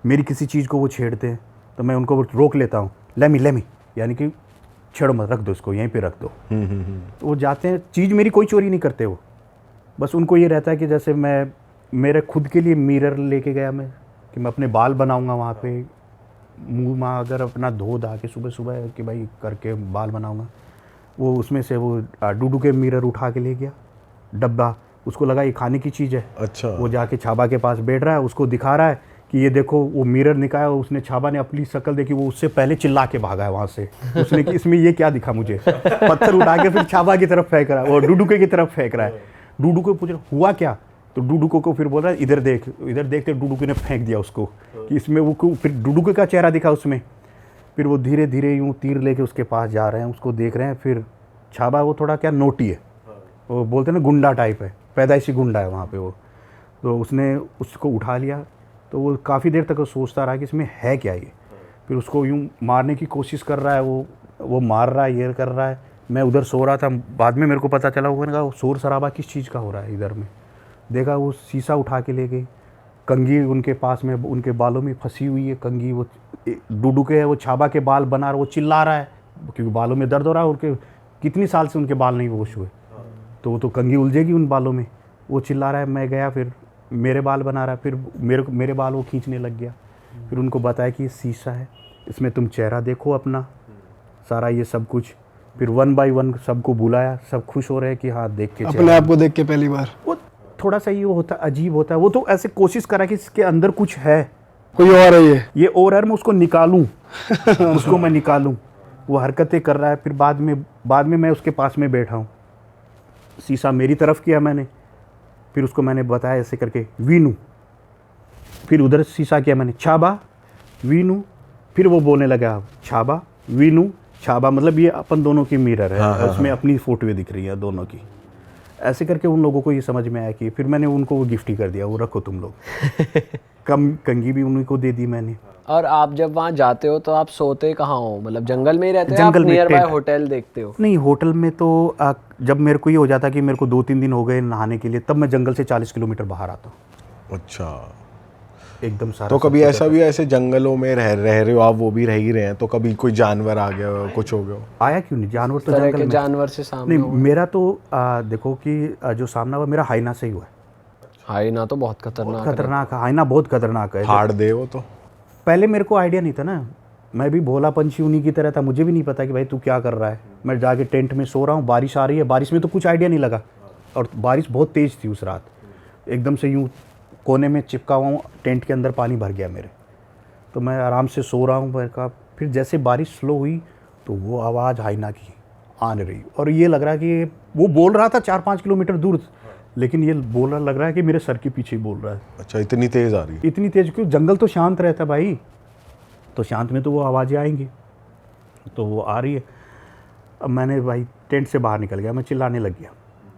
मेरी किसी चीज़ को वो छेड़ते हैं तो मैं उनको रोक लेता हूँ, लेमी लेमी, यानी कि छेड़ो मत, रख दो इसको, यहीं पे रख दो। तो वो जाते हैं, चीज़ मेरी कोई चोरी नहीं करते वो, बस उनको ये रहता है कि जैसे मैं मेरे खुद के लिए मिरर लेके गया मैं, कि मैं अपने बाल बनाऊंगा वहाँ पे, मुँह में अगर अपना धो धा के सुबह सुबह कि भाई करके बाल बनाऊंगा, वो उसमें से वो डूडू के मिरर उठा के ले गया डब्बा, उसको लगा ये खाने की चीज़ है। अच्छा। वो जाके छाबा के पास बैठ रहा है, उसको दिखा रहा है कि ये देखो, वो मिरर निकाला, उसने छाबा ने अपनी शक्ल देखी, वो उससे पहले चिल्ला के भागा है वहाँ से। उसने कि इसमें ये क्या दिखा मुझे, पत्थर उठा के फिर छाबा की तरफ फेंक रहा है और डूडू के की तरफ फेंक रहा है। डूडू को पूछ रहा हुआ क्या, तो डूडू को फिर बोल रहा है इधर देख, इधर देखते डूडू ने फेंक दिया उसको कि इसमें वो, फिर डूडू का चेहरा दिखा उसमें। फिर वो धीरे धीरे यूँ तीर लेके उसके पास जा रहे हैं, उसको देख रहे हैं। फिर छाबा वो थोड़ा क्या नोटी है, वो बोलते हैं ना गुंडा टाइप है, पैदाइशी गुंडा है वहाँ पे वो। तो उसने उसको उठा लिया, तो वो काफ़ी देर तक वो सोचता रहा कि इसमें है क्या ये। फिर उसको यूँ मारने की कोशिश कर रहा है, वो मार रहा है, ये कर रहा है। मैं उधर सो रहा था, बाद में मेरे को पता चला, वो कहा शोर शराबा किस चीज़ का हो रहा है इधर में। देखा वो शीशा उठा के ले गई, कंघी उनके पास में, उनके बालों में फंसी हुई है कंघी, वो डूडू के है, वो छाबा के बाल बना रहा, वो चिल्ला रहा है क्योंकि बालों में दर्द हो रहा है, उनके कितनी साल से उनके बाल नहीं वॉश हुए, तो वो तो कंघी उलझेगी उन बालों में। वो चिल्ला रहा है, मैं गया, फिर मेरे बाल बना रहा है, फिर मेरे बाल वो खींचने लग गया। फिर उनको बताया कि ये शीशा है, इसमें तुम चेहरा देखो अपना सारा, ये सब कुछ। फिर 1 बाय 1 सबको बुलाया, सब खुश हो रहे हैं कि हाँ देख के अपने आप को देख के पहली बार। वो थोड़ा सा ये होता अजीब होता है, वो तो ऐसे कोशिश करा कि इसके अंदर कुछ है, कोई और है ये और है, मैं उसको निकालूं उसको मैं निकालूं। वो हरकतें कर रहा है। फिर बाद में मैं उसके पास में बैठा हूँ, शीशा मेरी तरफ किया मैंने, फिर उसको मैंने बताया ऐसे करके वीनू, फिर उधर शीशा किया मैंने छाबा वीनू, फिर वो बोलने लगा छाबा वीनू छाबा, मतलब ये अपन दोनों की मिरर है। हाँ, उसमें अपनी फोटोएं दिख रही है दोनों की। ऐसे करके उन लोगों को ये समझ में आया कि फिर मैंने उनको वो गिफ्ट ही कर दिया, वो रखो तुम लोग कम कंघी भी उन्हीं को दे दी मैंने। और आप जब वहाँ जाते हो तो आप सोते कहाँ हो, मतलब जंगल में ही रहते हो, जंगल में नियर बाय टेंट। होटल देखते हो? नहीं, होटल में तो जब मेरे को ये हो जाता कि मेरे को 2-3 दिन हो गए नहाने के लिए, तब मैं जंगल से 40 किलोमीटर बाहर आता हूँ अच्छा। एकदम सारा। तो कभी ऐसा भी ऐसे जंगलों में रह रहे हो आप, वो भी रह ही रहे हैं, तो कभी कोई जानवर आ गया हो, कुछ हो गया हो? आया क्यों नहीं, जानवर तो तरह जंगल के में। जानवर से सामने नहीं, मेरा तो देखो कि जो सामना हुआ मेरा हाइना से ही हुआ है। हाइना तो बहुत खतरनाक है। खतरनाक है, हाइना बहुत खतरनाक है। फाड़ दे वो तो। पहले मेरे को आइडिया नहीं था ना, मैं भी भोला पंछी उन्हीं की तरह था, मुझे भी नहीं पता कि भाई तू क्या कर रहा है। मैं जाके टेंट में सो रहा हूँ, बारिश आ रही है, बारिश में तो कुछ आइडिया नहीं लगा, और बारिश बहुत तेज़ थी उस रात। एकदम से यूँ कोने में चिपका हुआ हूँ, टेंट के अंदर पानी भर गया मेरे, तो मैं आराम से सो रहा हूँ। मैं कहा फिर जैसे बारिश स्लो हुई तो वो आवाज़ हाइना की आने रही, और ये लग रहा है कि वो बोल रहा था 4-5 किलोमीटर दूर, लेकिन ये बोल रहा लग रहा है कि मेरे सर के पीछे ही बोल रहा है। अच्छा, इतनी तेज आ रही? इतनी तेज क्यों, जंगल तो शांत रहता भाई, तो शांत में तो वो आवाज़ें आएंगी, तो वो आ रही है। अब मैंने भाई टेंट से बाहर निकल गया, मैं चिल्लाने लग गया।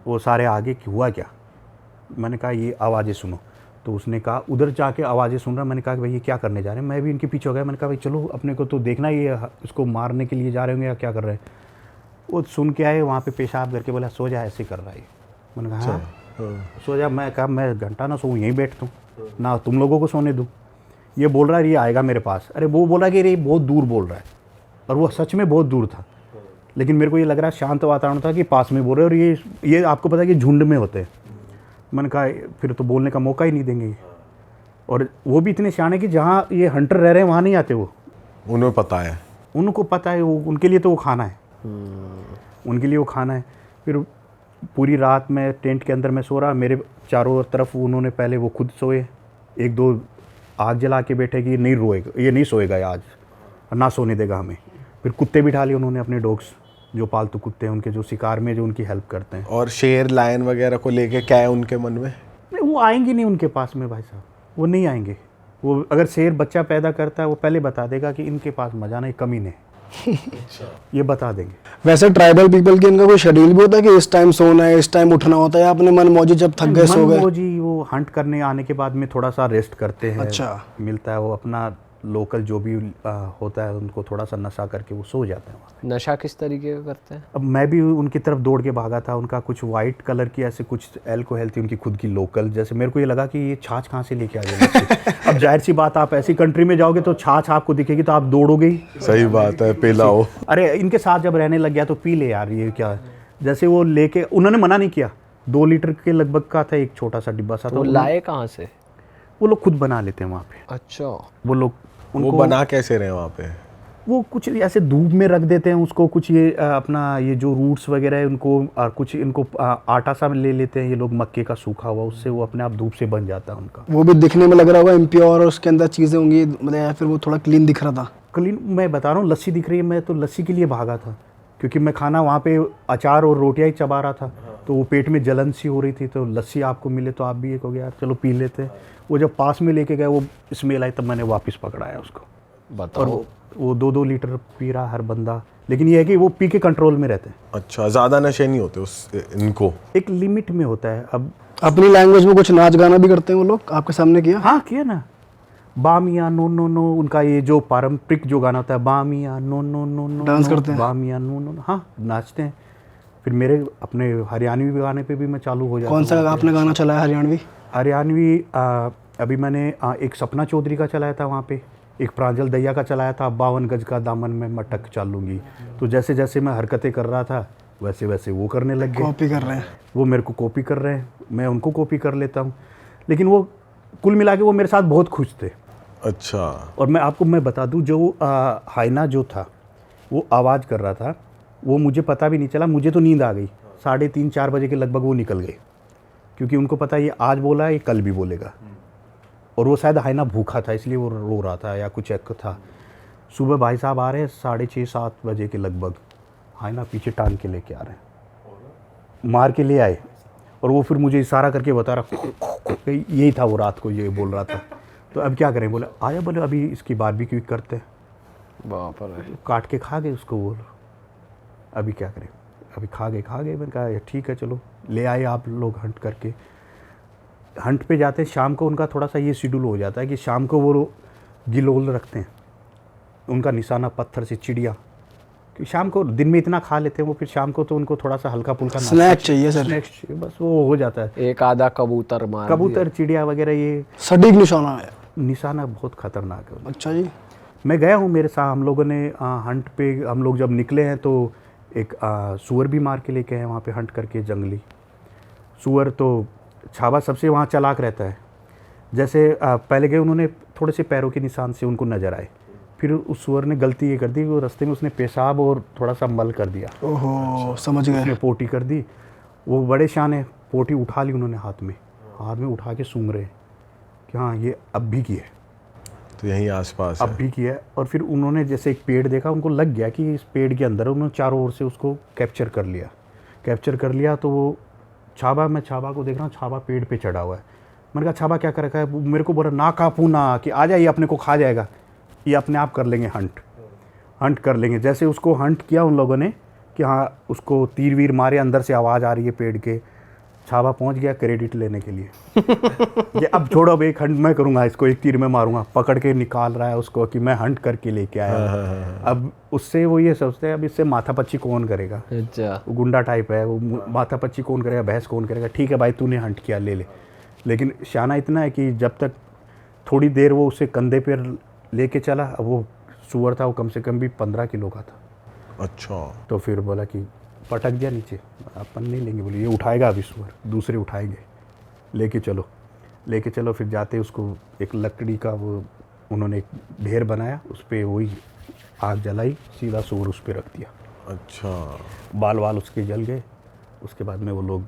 वो सारे आगे कि हुआ क्या, मैंने कहा ये आवाज़ें सुनो, तो उसने कहा उधर जाके आवाज़ें सुन रहा। मैंने कहा कि भाई ये क्या करने जा रहे हैं, मैं भी इनके पीछे हो गया। मैंने कहा भाई चलो, अपने को तो देखना ही है, इसको मारने के लिए जा रहे होंगे या क्या कर रहे हैं। वो सुन के आए, वहाँ पे पेशाब करके बोला सो जा, ऐसे कर रहा है। मैंने कहा हाँ सो जा। मैं कहा मैं घंटा ना सोऊँ, यहीं बैठता हूँ ना, तुम लोगों को सोने दूँ। ये बोल रहा है ये आएगा मेरे पास, अरे वो बोला कि ये बहुत दूर बोल रहा है, और वो सच में बहुत दूर था, लेकिन मेरे को ये लग रहा है शांत वातावरण था कि पास में बोल रहे, और ये आपको पता है कि झुंड में होते हैं। मैंने कहा फिर तो बोलने का मौका ही नहीं देंगे, और वो भी इतने शान है कि जहाँ ये हंटर रह रहे हैं वहाँ नहीं आते वो, उन्हें पता है, उनको पता है, वो उनके लिए तो वो खाना है, उनके लिए वो खाना है। फिर पूरी रात में टेंट के अंदर मैं सो रहा, मेरे चारों तरफ उन्होंने पहले वो खुद सोए, 1-2 आग जला के बैठे कि ये नहीं रोएगा, ये नहीं सोएगा आज, ना सोने देगा हमें। फिर कुत्ते बिठा लिए उन्होंने, अपने डॉग्स, जो पालतू कुत्ते हैं उनके, जो शिकार में जो उनकी हेल्प करते हैं। और शेर लायन वगैरह को लेके क्या है उनके मन में? नहीं, वो आएंगे नहीं उनके पास में भाई साहब, वो नहीं आएंगे, वो अगर शेर बच्चा पैदा करता है वो पहले बता देगा कि इनके पास मजा नहीं, कमीने हैं। ये बता देंगे। वैसे ट्राइबल पीपल की इनका कोई शेड्यूल भी होता है कि इस टाइम सोना है, इस टाइम उठना होता है, या अपने मन मौजी जब थक गए सो गए? मनमौजी वो हंट करने आने के बाद में थोड़ा सा रेस्ट करते हैं। अच्छा। मिलता है वो अपना लोकल जो भी होता है उनको थोड़ा सा नशा करके वो सो जाते हैं वहाँ। नशा किस तरीके का करते हैं? अब मैं भी उनकी तरफ दौड़ के भागा था। उनका कुछ वाइट कलर की ऐसे कुछ अल्कोहल थी उनकी खुद की लोकल, जैसे मेरे को ये लगा कि ये छाछ कहाँ से लेके आ गए। अब जाहिर सी बात, आप ऐसी कंट्री में जाओगे तो छाछ आपको दिखेगी तो आप दौड़ोगे ही। सही बात है, पिलाओ। अरे इनके साथ जब रहने लग गया तो पी ले यार, ये क्या। जैसे वो लेके, उन्होंने मना नहीं किया, 2 लीटर के लगभग का था, एक छोटा सा डिब्बा सा था। वो लाए कहाँ से? वो लोग खुद बना लेते हैं वहाँ पे। अच्छा। वो लोग वो बना कैसे रहे वहाँ पे? वो कुछ ऐसे धूप में रख देते हैं उसको, कुछ ये अपना ये जो रूट्स वगैरह है उनको, कुछ इनको आटा सा ले लेते हैं ये लोग, मक्के का सूखा हुआ, उससे वो अपने आप धूप से बन जाता है उनका। वो भी दिखने में लग रहा होगा इम्प्योर और उसके अंदर चीज़ें होंगी, मतलब या फिर वो थोड़ा क्लीन दिख रहा था? क्लीन, मैं बता रहा हूँ, लस्सी दिख रही है, मैं तो लस्सी के लिए भागा था क्योंकि मैं खाना वहाँ पे अचार और रोटियाँ ही चबा रहा था, तो वो पेट में जलन सी हो रही थी, तो लस्सी आपको मिले तो आप भी एक हो गया यार चलो पी लेते हैं। वो जब पास में लेके गए वो स्मेल आई, तब मैंने वापस पकड़ाया उसको। बताओ। और वो 2-2 लीटर पी रहा हर बंदा, लेकिन ये है कि वो पी के कंट्रोल में रहते हैं। अच्छा, ज़्यादा नशे नहीं होते उस इनको? एक लिमिट में होता है। अब अपनी लैंग्वेज में कुछ नाच गाना भी करते हैं वो लोग, आपके सामने किया? हाँ किया ना, बामिया नो नो नो, उनका ये जो पारंपरिक जो गाना होता है, बामिया no no no no, dance करते हैं? बामिया नो नो, हाँ नाचते हैं। फिर मेरे अपने हरियाणवी गाने पे भी मैं चालू हो जाता हूँ। कौन सा आपने गाना चलाया हरियाणवी? हरियाणवी अभी मैंने एक सपना चौधरी का चलाया था वहाँ पे, एक प्रांजल दहिया का चलाया था, 52 गज का दामन में मटक चालूंगी। तो जैसे जैसे मैं हरकतें कर रहा था वैसे वैसे वो करने लग गए। कॉपी कर रहे हैं? वो मेरे को कॉपी कर रहे हैं, मैं उनको कॉपी कर लेता हूँ, लेकिन वो कुल मिला के वो मेरे साथ बहुत खुश थे। अच्छा। और मैं बता दूँ, जो हाइना जो था वो आवाज़ कर रहा था, वो मुझे पता भी नहीं चला, मुझे तो नींद आ गई। 3:30-4 बजे के लगभग वो निकल गए, क्योंकि उनको पता ये आज बोला है ये कल भी बोलेगा। और वो शायद हाइना भूखा था इसलिए वो रो रहा था या कुछ एक था। सुबह भाई साहब आ रहे हैं 6:30-7 बजे के लगभग, हाइना पीछे टांग के लेके आ रहे हैं, मार के ले आए। और वो फिर मुझे इशारा करके बता रहा, यही था वो रात को ये बोल रहा था। तो अब क्या करें, बोले आया, बोले अभी इसकी बारबेक्यू करते हैं। बाप रे। काट के खा गए उसको, बोलो अभी क्या करें, अभी खा गए। मैंने कहा ठीक है चलो ले आए आप लोग हंट करके। हंट पे जाते हैं शाम को, उनका थोड़ा सा ये शेड्यूल हो जाता है कि शाम को वो गिलोल रखते हैं, उनका निशाना पत्थर से चिड़िया, कि शाम को दिन में इतना खा लेते हैं वो, फिर शाम को तो उनको थोड़ा सा हल्का फुल्का स्नैक चाहिए सर? स्नैक्स चाहिए, बस वो हो जाता है। एक आधा कबूतर मार कबूतर चिड़िया वगैरह, ये सटीक निशाना है? निशाना बहुत खतरनाक है। अच्छा जी। मैं गया हूँ, मेरे साथ हम लोगों ने हंट पे, हम लोग जब निकले हैं तो एक सुअर भी मार के लेके आए वहाँ पे हंट करके, जंगली सुअर। तो छावा सबसे वहाँ चालाक रहता है। जैसे पहले गए उन्होंने थोड़े से पैरों के निशान से उनको नज़र आए, फिर उस सुअर ने गलती ये कर दी, वो रास्ते में उसने पेशाब और थोड़ा सा मल कर दिया। ओहो, समझ गए। उसने पोटी कर दी, वो बड़े शान है, पोटी उठा ली उन्होंने हाथ में उठा के सूंघ रहे कि हाँ ये अब भी की है, तो यहीं आसपास अब भी किया है। और फिर उन्होंने जैसे एक पेड़ देखा, उनको लग गया कि इस पेड़ के अंदर, उन्होंने चारों ओर से उसको कैप्चर कर लिया। तो वो मैं छाबा को देख रहा हूँ, छाबा पेड़ पे चढ़ा हुआ है। मैंने कहा छाबा क्या कर रखा है, मेरे को बोला ना कापू ना, कि आ जाइए अपने को खा जाएगा, ये अपने आप कर लेंगे हंट कर लेंगे। जैसे उसको हंट किया उन लोगों ने कि हाँ उसको तीर वीर मारे, अंदर से आवाज़ आ रही है पेड़ के, छाबा पहुंच गया क्रेडिट लेने के लिए। ये अब छोड़ो, अब एक हंट मैं करूंगा, इसको एक तीर में मारूंगा, पकड़ के निकाल रहा है उसको कि मैं हंट करके लेके आया। अब उससे वो ये सोचते हैं अब इससे माथापच्ची कौन करेगा। अच्छा। वो गुंडा टाइप है, वो माथापच्ची कौन करेगा, बहस कौन करेगा। ठीक है भाई तूने हंट किया, ले। लेकिन शाना इतना है कि जब तक थोड़ी देर वो उसे कंधे पर लेके चला, अब वो सुअर था वो कम से कम भी 15 किलो का था। अच्छा। तो फिर बोला कि पटक दिया नीचे, अपन नहीं लेंगे, बोले ये उठाएगा अभी सुअर, दूसरे उठाएंगे, लेके चलो। फिर जाते उसको एक लकड़ी का वो उन्होंने एक ढेर बनाया, उस पर वही आग जलाई, सीधा सुअर उस पर रख दिया। अच्छा। बाल उसके जल गए। उसके बाद में वो लोग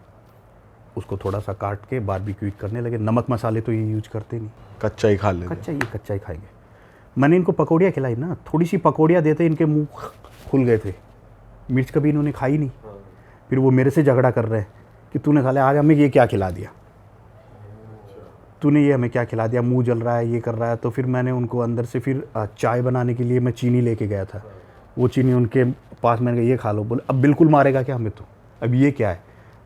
उसको थोड़ा सा काट के बारबेक्यू करने लगे। नमक मसाले तो ये यूज करते नहीं, कच्चा ही खा लेते। कच्चा ही खाएंगे। मैंने इनको पकौड़ियाँ खिलाई ना, थोड़ी सी पकौड़ियाँ देते इनके मुंह खुल गए थे, मिर्च कभी इन्होंने खाई नहीं। फिर वो मेरे से झगड़ा कर रहे हैं कि तूने साले आज हमें ये क्या खिला दिया। तूने ये हमें क्या खिला दिया, मुंह जल रहा है, ये कर रहा है। तो फिर मैंने उनको अंदर से फिर चाय बनाने के लिए मैं चीनी लेके गया था, वो चीनी उनके पास, मैंने कहा ये खा लो। बोले अब बिल्कुल मारेगा क्या हमें, तो अब ये क्या है।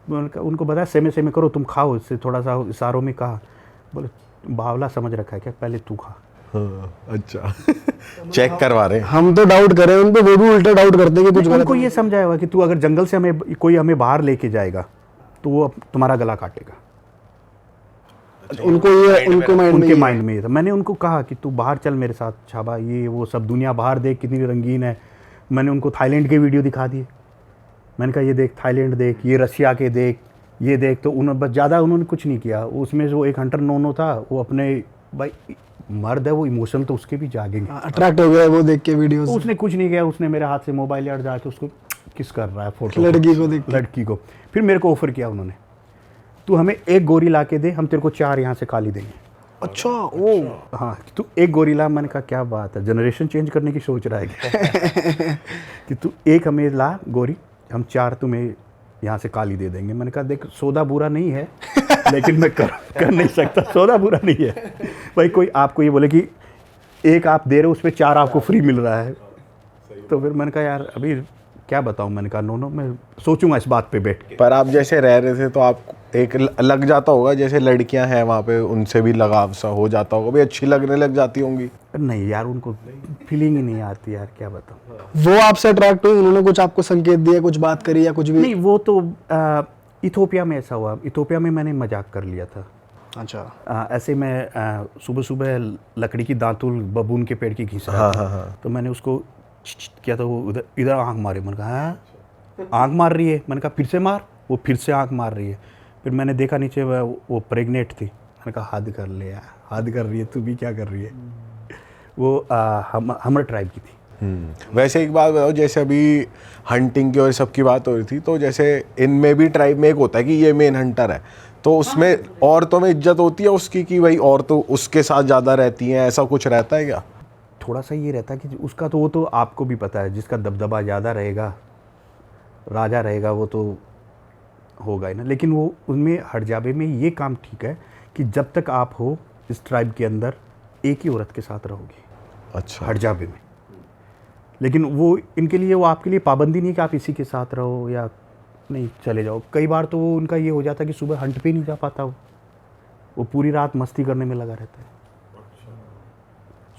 मैंने कहा उनको बताया सेमे सेमे करो, तुम खाओ, इससे थोड़ा सा इशारों में कहा। बोले बावला समझ रखा है क्या, पहले तू खा। हाँ, अच्छा चेक करवा रहे हैं। हम तो डाउट करें उन पे, वो भी उल्टा डाउट करते हैं कि कुछ उनको ये समझाया हुआ कि तू अगर जंगल से हमें बाहर लेके जाएगा तो वो तुम्हारा गला काटेगा। उनको उनके माइंड में ये था। मैंने उनको कहा कि तू बाहर चल मेरे साथ छाबा, ये वो सब दुनिया बाहर देख कितनी रंगीन है। मैंने उनको थाईलैंड के वीडियो दिखा दिए। मैंने कहा ये देख थाईलैंड देख, ये रशिया के देख, ये देख। तो उन्होंने बस ज़्यादा उन्होंने कुछ नहीं किया। उसमें जो एक हंटर नोनो था, वो अपने भाई मर्द है, वो इमोशन तो उसके भी जागेंगे। अट्रैक्ट हो गया वो देख के वीडियोस। उसने कुछ नहीं किया, उसने मेरे हाथ से मोबाइल यार जाके उसको किस कर रहा है फोटो, लड़की को देख के। लड़की को। फिर मेरे को ऑफर किया उन्होंने, तू हमें एक गोरी ला के दे, हम तेरे को 4 यहाँ से काली देंगे। अच्छा ओ हाँ, तू एक गोरी ला। मैंने कहा क्या बात है, जनरेशन चेंज करने की सोच रहा है क्या? कि तू एक हमें ला गोरी, हम 4 तुम्हें यहाँ से काली दे देंगे। मैंने कहा देख सौदा बुरा नहीं है लेकिन मैं कर नहीं सकता, सौदा बुरा नहीं है भाई। कोई आपको ये बोले कि एक आप दे रहे हो, उस पर 4 आपको फ्री मिल रहा है, तो फिर मैंने कहा यार अभी क्या बताऊँ। मैंने कहा नो मैं सोचूंगा इस बात पे बैठ के। पर आप जैसे रह रहे थे तो आप एक लग जाता होगा, जैसे लड़कियां हैं वहाँ पे उनसे भी लगाव सा हो जाता होगा, भी अच्छी लगने लग जाती होंगी। नहीं यार, उनको फीलिंग ही नहीं आती यार, क्या बताऊँ। वो आपसे अट्रैक्ट हुई, उन्होंने कुछ आपको संकेत दिया, कुछ बात करी या कुछ भी? नहीं, वो तो इथोपिया में ऐसा हुआ। इथोपिया में मैंने मजाक कर लिया था। अच्छा। ऐसे मैं सुबह सुबह लकड़ी की दांतुल बबून के पेड़ की घिस रहा हाँ, था। हाँ, हाँ। तो मैंने उसको किया, तो वो इधर आँख मारे। मैंने कहा हाँ आँख मार रही है। मैंने कहा फिर से मार। वो फिर से आँख मार रही है। फिर मैंने देखा नीचे वो प्रेग्नेंट थी। मैंने कहा हद कर ले यार, हद कर रही है, तू भी क्या कर रही है। वो हमर ट्राइब की थी। वैसे एक बात बताओ, जैसे अभी हंटिंग की और सबकी बात हो रही थी, तो जैसे इनमें भी ट्राइब में एक होता है कि ये मेन हंटर है, तो उसमें औरतों में इज्जत होती है उसकी कि भाई औरतों उसके साथ ज़्यादा रहती हैं, ऐसा कुछ रहता है क्या? थोड़ा सा ये रहता है कि उसका तो वो तो आपको भी पता है, जिसका दबदबा ज़्यादा रहेगा, राजा रहेगा, वो तो होगा ही ना। लेकिन वो उनमें हड़जाबे में ये काम ठीक है कि जब तक आप हो इस ट्राइब के अंदर एक ही औरत के साथ रहोगे। अच्छा। हड़जाबे में। लेकिन वो इनके लिए, वो आपके लिए पाबंदी नहीं है कि आप इसी के साथ रहो या नहीं चले जाओ। कई बार तो उनका ये हो जाता है कि सुबह हंट पे नहीं जा पाता, वो पूरी रात मस्ती करने में लगा रहता है।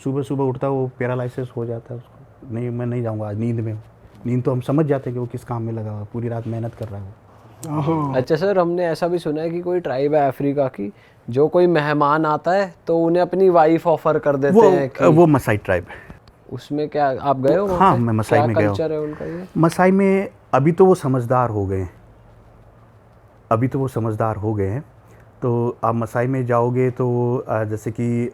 सुबह सुबह उठता वो पैरालिसिस हो जाता है उसको, नहीं मैं नहीं जाऊँगा आज, नींद में हूँ। नींद तो हम समझ जाते हैं कि वो किस काम में लगा हुआ, पूरी रात मेहनत कर रहा है वो। अच्छा सर, हमने ऐसा भी सुना है कि कोई ट्राइब है अफ्रीका की, जो कोई मेहमान आता है तो उन्हें अपनी वाइफ ऑफर कर देते हैं कि वो मसाई ट्राइब है। उसमें क्या आप गए हो वहाँ हाँ, पे? मैं मसाई में गया हूँ। क्या कल्चर है उनका ये? मसाई में अभी तो वो समझदार हो गए हैं, अभी तो वो समझदार हो गए हैं। तो आप मसाई में जाओगे तो जैसे कि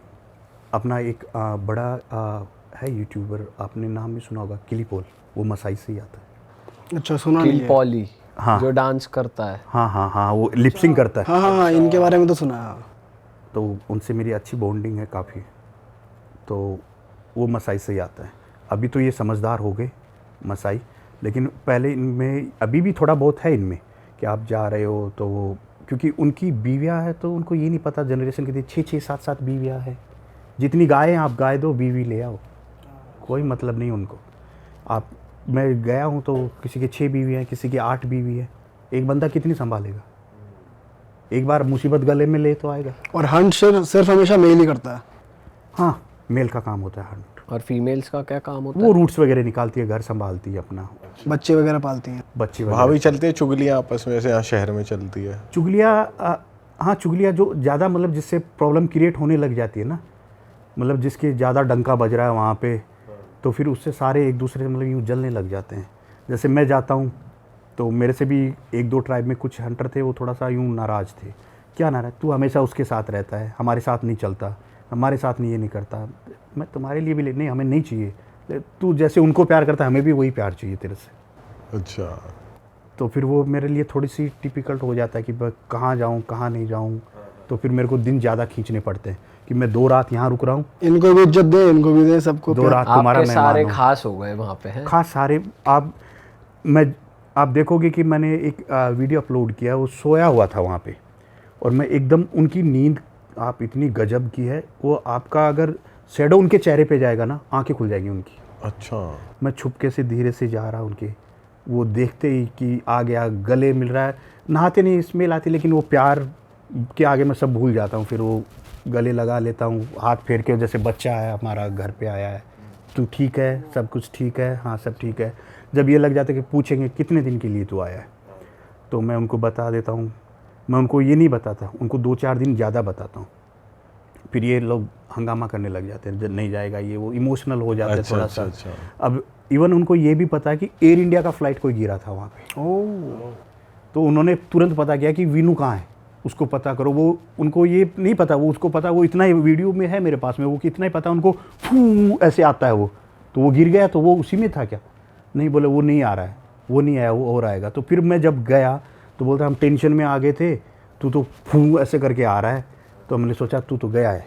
अपना एक बड़ा है यूट्यूबर, आपने नाम भी सुना होगा, किलीपोल, वो मसाई से ही आता है। अच्छा, सुना नहीं है। किल पॉली, हाँ। जो डांस करता है। हाँ हाँ हाँ, वो लिपसिंग करता है। हाँ हाँ हाँ, इनके बारे में तो सुना है। तो उनसे मेरी अच्छी बॉन्डिंग है काफ़ी। तो वो मसाई से ही आता है। अभी तो ये समझदार हो गए मसाई, लेकिन पहले इनमें अभी भी थोड़ा बहुत है इनमें कि आप जा रहे हो तो वो, क्योंकि उनकी बीवियाँ हैं तो उनको ये नहीं पता जनरेशन के 6-6 7-7 बीवियाँ हैं। जितनी गाय हैं आप गाय दो, बीवी ले आओ, कोई मतलब नहीं उनको। आप, मैं गया हूँ तो किसी के 6 बीवी हैं, किसी के 8 बीवी है। एक बंदा कितनी संभालेगा? एक बार मुसीबत गले में ले तो आएगा। और हंट सिर्फ हमेशा मेल ही करता है? हाँ, मेल का काम होता है हंट। और फीमेल्स का क्या काम होता वो रूट्स वगैरह निकालती है, घर संभालती है अपना, बच्चे वगैरह पालती हैं? बच्चे वहाँ भी चलती है चुगलियाँ आपस में, जैसे यहाँ शहर में चलती है चुगलियाँ। हाँ, चुगलियाँ जो ज़्यादा मतलब जिससे प्रॉब्लम क्रिएट होने लग जाती है ना, मतलब जिसके ज़्यादा डंका बज रहा है वहाँ पे, तो फिर उससे सारे एक दूसरे मतलब यूँ जलने लग जाते हैं। जैसे मैं जाता हूँ तो मेरे से भी 1-2 ट्राइब में कुछ हंटर थे, वो थोड़ा सा यूँ नाराज़ थे। क्या नाराज़? तू हमेशा उसके साथ रहता है, हमारे साथ नहीं चलता, हमारे साथ नहीं ये नहीं करता। मैं तुम्हारे लिए भी नहीं, हमें नहीं चाहिए। तू जैसे उनको प्यार करता है, हमें भी वही प्यार चाहिए तेरे से। अच्छा। तो फिर वो मेरे लिए थोड़ी सी टिपिकल्ट हो जाता है कि मैं कहाँ जाऊँ कहाँ नहीं जाऊँ। तो फिर मेरे को दिन ज़्यादा खींचने पड़ते हैं कि मैं 2 रात यहाँ रुक रहा हूँ। इनको भी इज्जत दे, इनको भी दे, सबको 2 रात तुम्हारा आपके मेहमान सारे हूँ। खास हो गए वहाँ पे हैं? खास सारे। आप देखोगे कि मैंने एक वीडियो अपलोड किया, वो सोया हुआ था वहाँ पे, और मैं एकदम उनकी नींद आप इतनी गजब की है, वो आपका अगर शेडो उनके चेहरे पे जाएगा ना, आंखें खुल जाएंगी उनकी। अच्छा। मैं छुपके से धीरे से जा रहा उनके, वो देखते ही कि आ गया, गले मिल रहा है, नहाते नहीं स्मेल आती, लेकिन वो प्यार के आगे मैं सब भूल जाता हूँ। फिर वो गले लगा लेता हूँ, हाथ फेर के, जैसे बच्चा है हमारा घर पे आया है, तू ठीक है, सब कुछ ठीक है, हाँ सब ठीक है। जब ये लग जाता है कि पूछेंगे कितने दिन के लिए तू आया है, तो मैं उनको बता देता हूँ। मैं उनको ये नहीं बताता, उनको 2-4 दिन ज़्यादा बताता हूँ। फिर ये लोग हंगामा करने लग जाते हैं, जब नहीं जाएगा ये वो, इमोशनल हो जाते हैं थोड़ा सा। अब इवन उनको ये भी पता है कि एयर इंडिया का फ़्लाइट कोई गिरा था वहाँ पे। तो उन्होंने तुरंत पता किया कि वीनू कहाँ है, उसको पता करो। वो उनको ये नहीं पता, वो उसको पता, वो इतना ही वीडियो में है मेरे पास में, वो कितना ही पता उनको, फू ऐसे आता है वो, तो वो गिर गया, तो वो उसी में था क्या? नहीं, बोले वो नहीं आ रहा है, वो नहीं आया, वो और आएगा। तो फिर मैं जब गया तो बोलता हम टेंशन में आ गए थे, तू तो फू ऐसे करके आ रहा है। तो हमने सोचा तू तो गया है,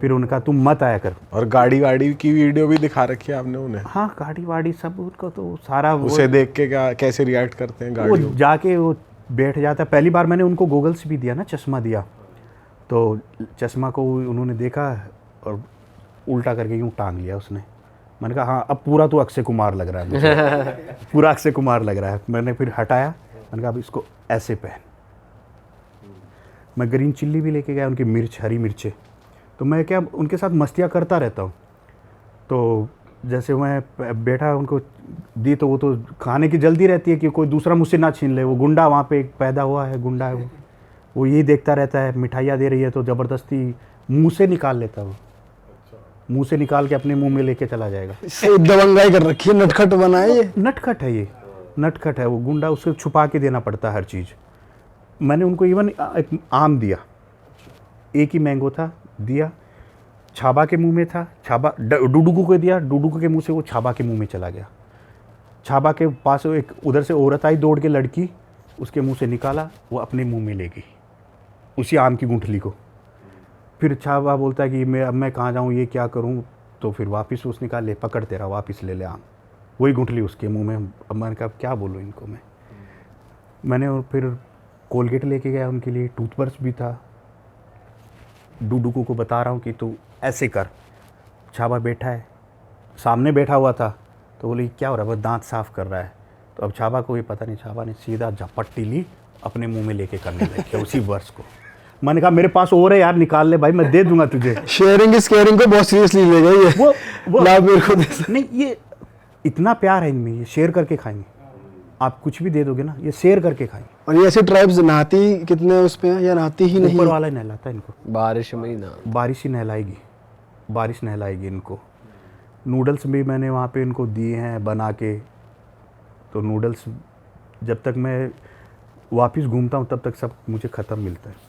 फिर उनका तुम मत आया कर। और गाड़ी की वीडियो भी दिखा रखी है आपने उन्हें? हाँ, गाड़ी वाड़ी सब उनको तो सारा उसे देख के क्या कैसे रिएक्ट करते हैं गाड़ी? वो जाके वो बैठ जाता है। पहली बार मैंने उनको गोगल्स भी दिया ना, चश्मा दिया, तो चश्मा को उन्होंने देखा और उल्टा करके यूँ टांग लिया उसने। मैंने कहा हाँ अब पूरा तो अक्षय कुमार लग रहा है मुझे, पूरा अक्षय कुमार लग रहा है। मैंने फिर हटाया, मैंने कहा अब इसको ऐसे पहन। मैं ग्रीन चिल्ली भी लेके गया, उनकी मिर्च, हरी मिर्चें। तो मैं क्या उनके साथ मस्तियाँ करता रहता हूँ। तो जैसे मैं बैठा उनको दी, तो वो तो खाने की जल्दी रहती है कि कोई दूसरा मुझसे ना छीन ले। वो गुंडा वहाँ पे एक पैदा हुआ है, गुंडा है वो यही देखता रहता है। मिठाइयाँ दे रही है तो ज़बरदस्ती मुंह से निकाल लेता, वो मुंह से निकाल के अपने मुंह में लेके चला जाएगा। दबंगाई कर रखी है, नटखट बना है ये। नटखट है ये, नटखट है वो गुंडा, उसको छुपा के देना पड़ता है हर चीज़। मैंने उनको इवन एक आम दिया, एक ही मैंगो था, दिया, छाबा के मुंह में था, छाबा डुडुगु को दिया, डुडुगु के मुंह से वो छाबा के मुंह में चला गया। छाबा के पास एक उधर से औरत आई दौड़ के, लड़की, उसके मुंह से निकाला, वो अपने मुंह में ले गई उसी आम की गुठली को। फिर छाबा बोलता है कि मैं कहाँ जाऊँ, ये क्या करूँ? तो फिर वापस उसने कहा ले पकड़ तेरा, वापस ले ले आम, वही गुठली उसके मुंह में। अब मैंने कहा क्या बोलूँ इनको मैंने और फिर कोलगेट लेके गया उनके लिए, टूथब्रश भी था। डुडुकू को बता रहा हूँ कि तू ऐसे कर। छाबा बैठा है, सामने बैठा हुआ था, तो बोले क्या हो रहा है? वो दांत साफ़ कर रहा है। तो अब छाबा को ये पता नहीं, छाबा ने सीधा झपट्टी ली, अपने मुंह में लेके करने लगे उसी वर्ष को। मैंने कहा मेरे पास और है यार, निकाल ले भाई, मैं दे दूंगा तुझे। शेयरिंग इज केयरिंग को बहुत सीरियसली ले गए ये। वो लाभ मेरे को दे। नहीं, ये इतना प्यार है इनमें, ये शेयर करके खाएंगे। आप कुछ भी दे दोगे ना, ये शेयर करके खाएंगे। और ये ऐसी ट्राइब्स नहाती कितने उस पे हैं या नहाती ही नहीं? ऊपर वाला ही नहलाता है इनको, बारिश में ही ना, बारिश ही नहलाएगी, बारिश नहलाएगी इनको। नूडल्स भी मैंने वहाँ पे इनको दिए हैं बना के। तो नूडल्स जब तक मैं वापस घूमता हूँ तब तक सब मुझे ख़त्म मिलता है।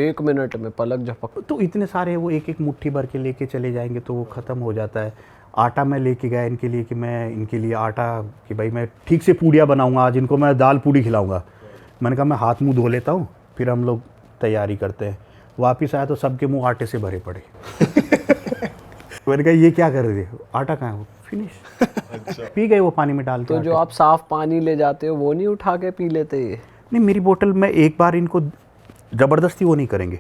1 मिनट में पलक झपक। तो इतने सारे वो एक एक मुट्ठी भर के लेके चले जाएंगे तो वो ख़त्म हो जाता है। आटा मैं लेके गया इनके लिए कि मैं इनके लिए आटा, कि भाई मैं ठीक से पूड़ियाँ बनाऊँगा आज, इनको मैं दाल पूड़ी खिलाऊँगा। मैंने कहा मैं हाथ मुंह धो लेता हूँ, फिर हम लोग तैयारी करते हैं। वापस आया तो सबके मुंह आटे से भरे पड़े। मैंने कहा ये क्या कर रहे थे? आटा कहाँ है? वो फिनिश। पी गए वो पानी में डाल के। तो जो आप साफ पानी ले जाते हो वो नहीं उठा के पी लेते? ये नहीं, मेरी बोतल में एक बार इनको ज़बरदस्ती वो नहीं करेंगे।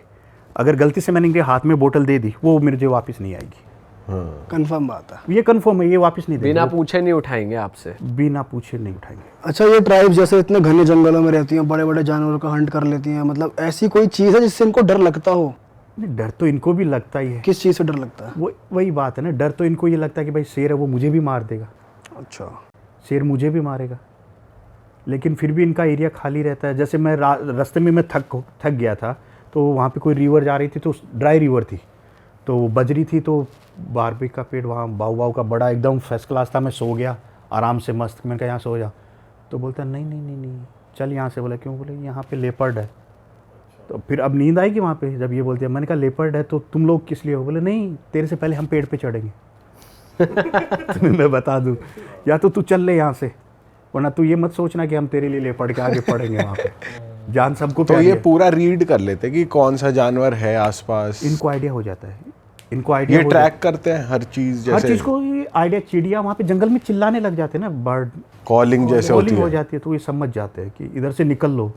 अगर गलती से मैंने इनके हाथ में बोतल दे दी, वो मुझे वापस नहीं आएगी। कंफर्म बात है, ये कंफर्म है, ये वापस नहीं देंगे। बिना पूछे नहीं उठाएंगे आपसे? बिना पूछे नहीं उठाएंगे। अच्छा ये ट्राइब्स जैसे इतने घने जंगलों में रहती हैं, बड़े बड़े जानवरों का हंट कर लेती हैं, मतलब ऐसी कोई चीज़ है जिससे इनको डर लगता हो? नहीं, डर तो इनको भी लगता ही है। किस चीज़ से डर लगता है? वो वही बात है ना, डर तो इनको ये लगता है कि भाई शेर है, वो मुझे भी मार देगा। अच्छा, शेर मुझे भी मारेगा, लेकिन फिर भी इनका एरिया खाली रहता है। जैसे मैं रास्ते में मैं थक गया था, तो वहाँ पे कोई रिवर जा रही थी, तो ड्राई रिवर थी, तो बजरी थी, तो बारबी का पेड़ वहाँ बाऊ का बड़ा एकदम फर्स्ट क्लास था। मैं सो गया आराम से मस्त। मैंने कहा यहाँ सो जा, तो बोलता नहीं नहीं नहीं नहीं चल यहाँ से। बोला क्यों? बोले यहाँ पे लेपर्ड है। तो फिर अब नींद आएगी वहाँ पे जब ये बोलते हैं। मैंने कहा लेपर्ड है तो तुम लोग किस लिए हो? बोले नहीं, तेरे से पहले हम पेड़ पे चढ़ेंगे। तुम्हें मैं बता दूँ, या तो तू चल ले यहाँ से, वरना तू ये मत सोचना कि हम तेरे लिए लेपर्ड के आगे पढ़ेंगे वहाँ पे। जान सबको तो प्यारी ये है। पूरा रीड कर लेते हैं कि कौन सा जानवर है आसपास? इनको आइडिया हो जाता है, इनको आइडिया ये ट्रैक करते हैं हर चीज, हर जैसे चीज़ को ये आइडिया। चिड़िया वहाँ पे जंगल में चिल्लाने लग जाते हैं ना, बर्ड कॉलिंग जैसे होती हो है। जाती है, तो ये समझ जाते हैं कि इधर से निकल लो,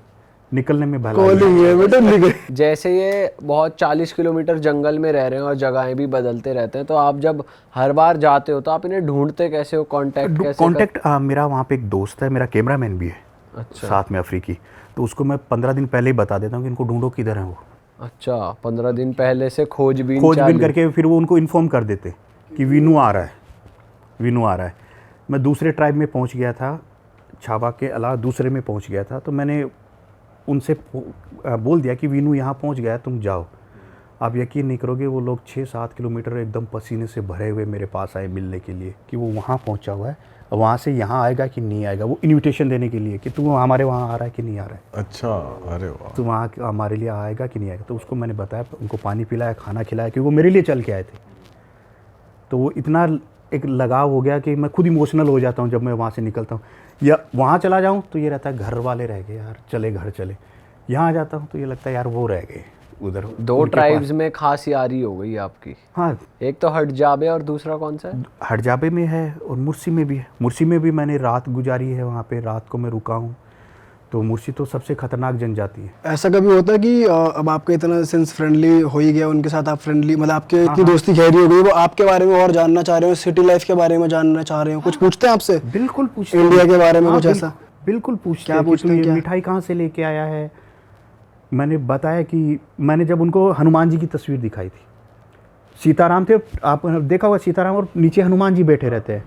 निकलने में भलाई कॉलिंग है बेटा निकल। जैसे ये बहुत 40 किलोमीटर जंगल में रह रहे हैं और जगहें भी बदलते रहते हैं, तो आप जब हर बार जाते हो तो आप इन्हें ढूंढते कैसे हो, कांटेक्ट कैसे कांटेक्ट मेरा वहाँ पे एक दोस्त है, मेरा कैमरामैन भी है अच्छा साथ में अफ्रीकी, तो उसको मैं 15 दिन पहले ही बता देता हूँ कि इनको ढूंढो किधर है वो। अच्छा 15 दिन पहले से खोजबीन खोजबीन करके फिर वो उनको इन्फॉर्म कर देते कि वीनू आ रहा है, वीनू आ रहा है। मैं दूसरे ट्राइब में पहुंच गया था, छाबा के अलावा दूसरे में पहुंच गया था, तो मैंने उनसे बोल दिया कि वीनू यहाँ पहुंच गया है, तुम जाओ। आप यकीन नहीं करोगे, वो लोग 6-7 किलोमीटर एकदम पसीने से भरे हुए मेरे पास आए मिलने के लिए कि वो वहाँ पहुँचा हुआ है, वहाँ से यहाँ आएगा कि नहीं आएगा, वो इन्विटेशन देने के लिए कि तू हमारे वहाँ आ रहा है कि नहीं आ रहा है। अच्छा, अरे वाह। तो वहाँ हमारे लिए आएगा कि नहीं आएगा। तो उसको मैंने बताया, उनको पानी पिलाया, खाना खिलाया, क्योंकि वो मेरे लिए चल के आए थे। तो वो इतना एक लगाव हो गया कि मैं खुद इमोशनल हो जाता हूँ जब मैं वहाँ से निकलता हूँ। या वहाँ चला जाऊँ तो ये रहता है घर वाले रह गए यार, चले घर चले। यहाँ आ जाता हूँ तो ये लगता है यार वो रह गए उधर। दो ट्राइब्स में खास यारी हो गई आपकी। हाँ, एक तो हटजाबे और दूसरा कौन सा है? हटजाबे में है और मुर्सी में भी है। मुर्सी में भी मैंने रात गुजारी है, वहाँ पे रात को मैं रुका हूँ। तो मुर्सी तो सबसे खतरनाक जनजाति है। ऐसा कभी होता है कि अब आपके इतना सेंस फ्रेंडली हो ही गया उनके साथ, आप फ्रेंडली मतलब आपके इतनी दोस्ती गहरी हो गई, वो आपके बारे में और जानना चाह रहे हो, सिटी लाइफ के बारे में जानना चाह रहे हो, कुछ पूछते हैं आपसे? बिल्कुल पूछते इंडिया के बारे में कुछ ऐसा? बिल्कुल पूछते क्या हैं कि पूछते तू हैं, ये क्या? मिठाई कहाँ से लेके आया है। मैंने बताया कि मैंने जब उनको हनुमान जी की तस्वीर दिखाई थी, सीताराम थे, आप देखा होगा सीताराम और नीचे हनुमान जी बैठे रहते हैं,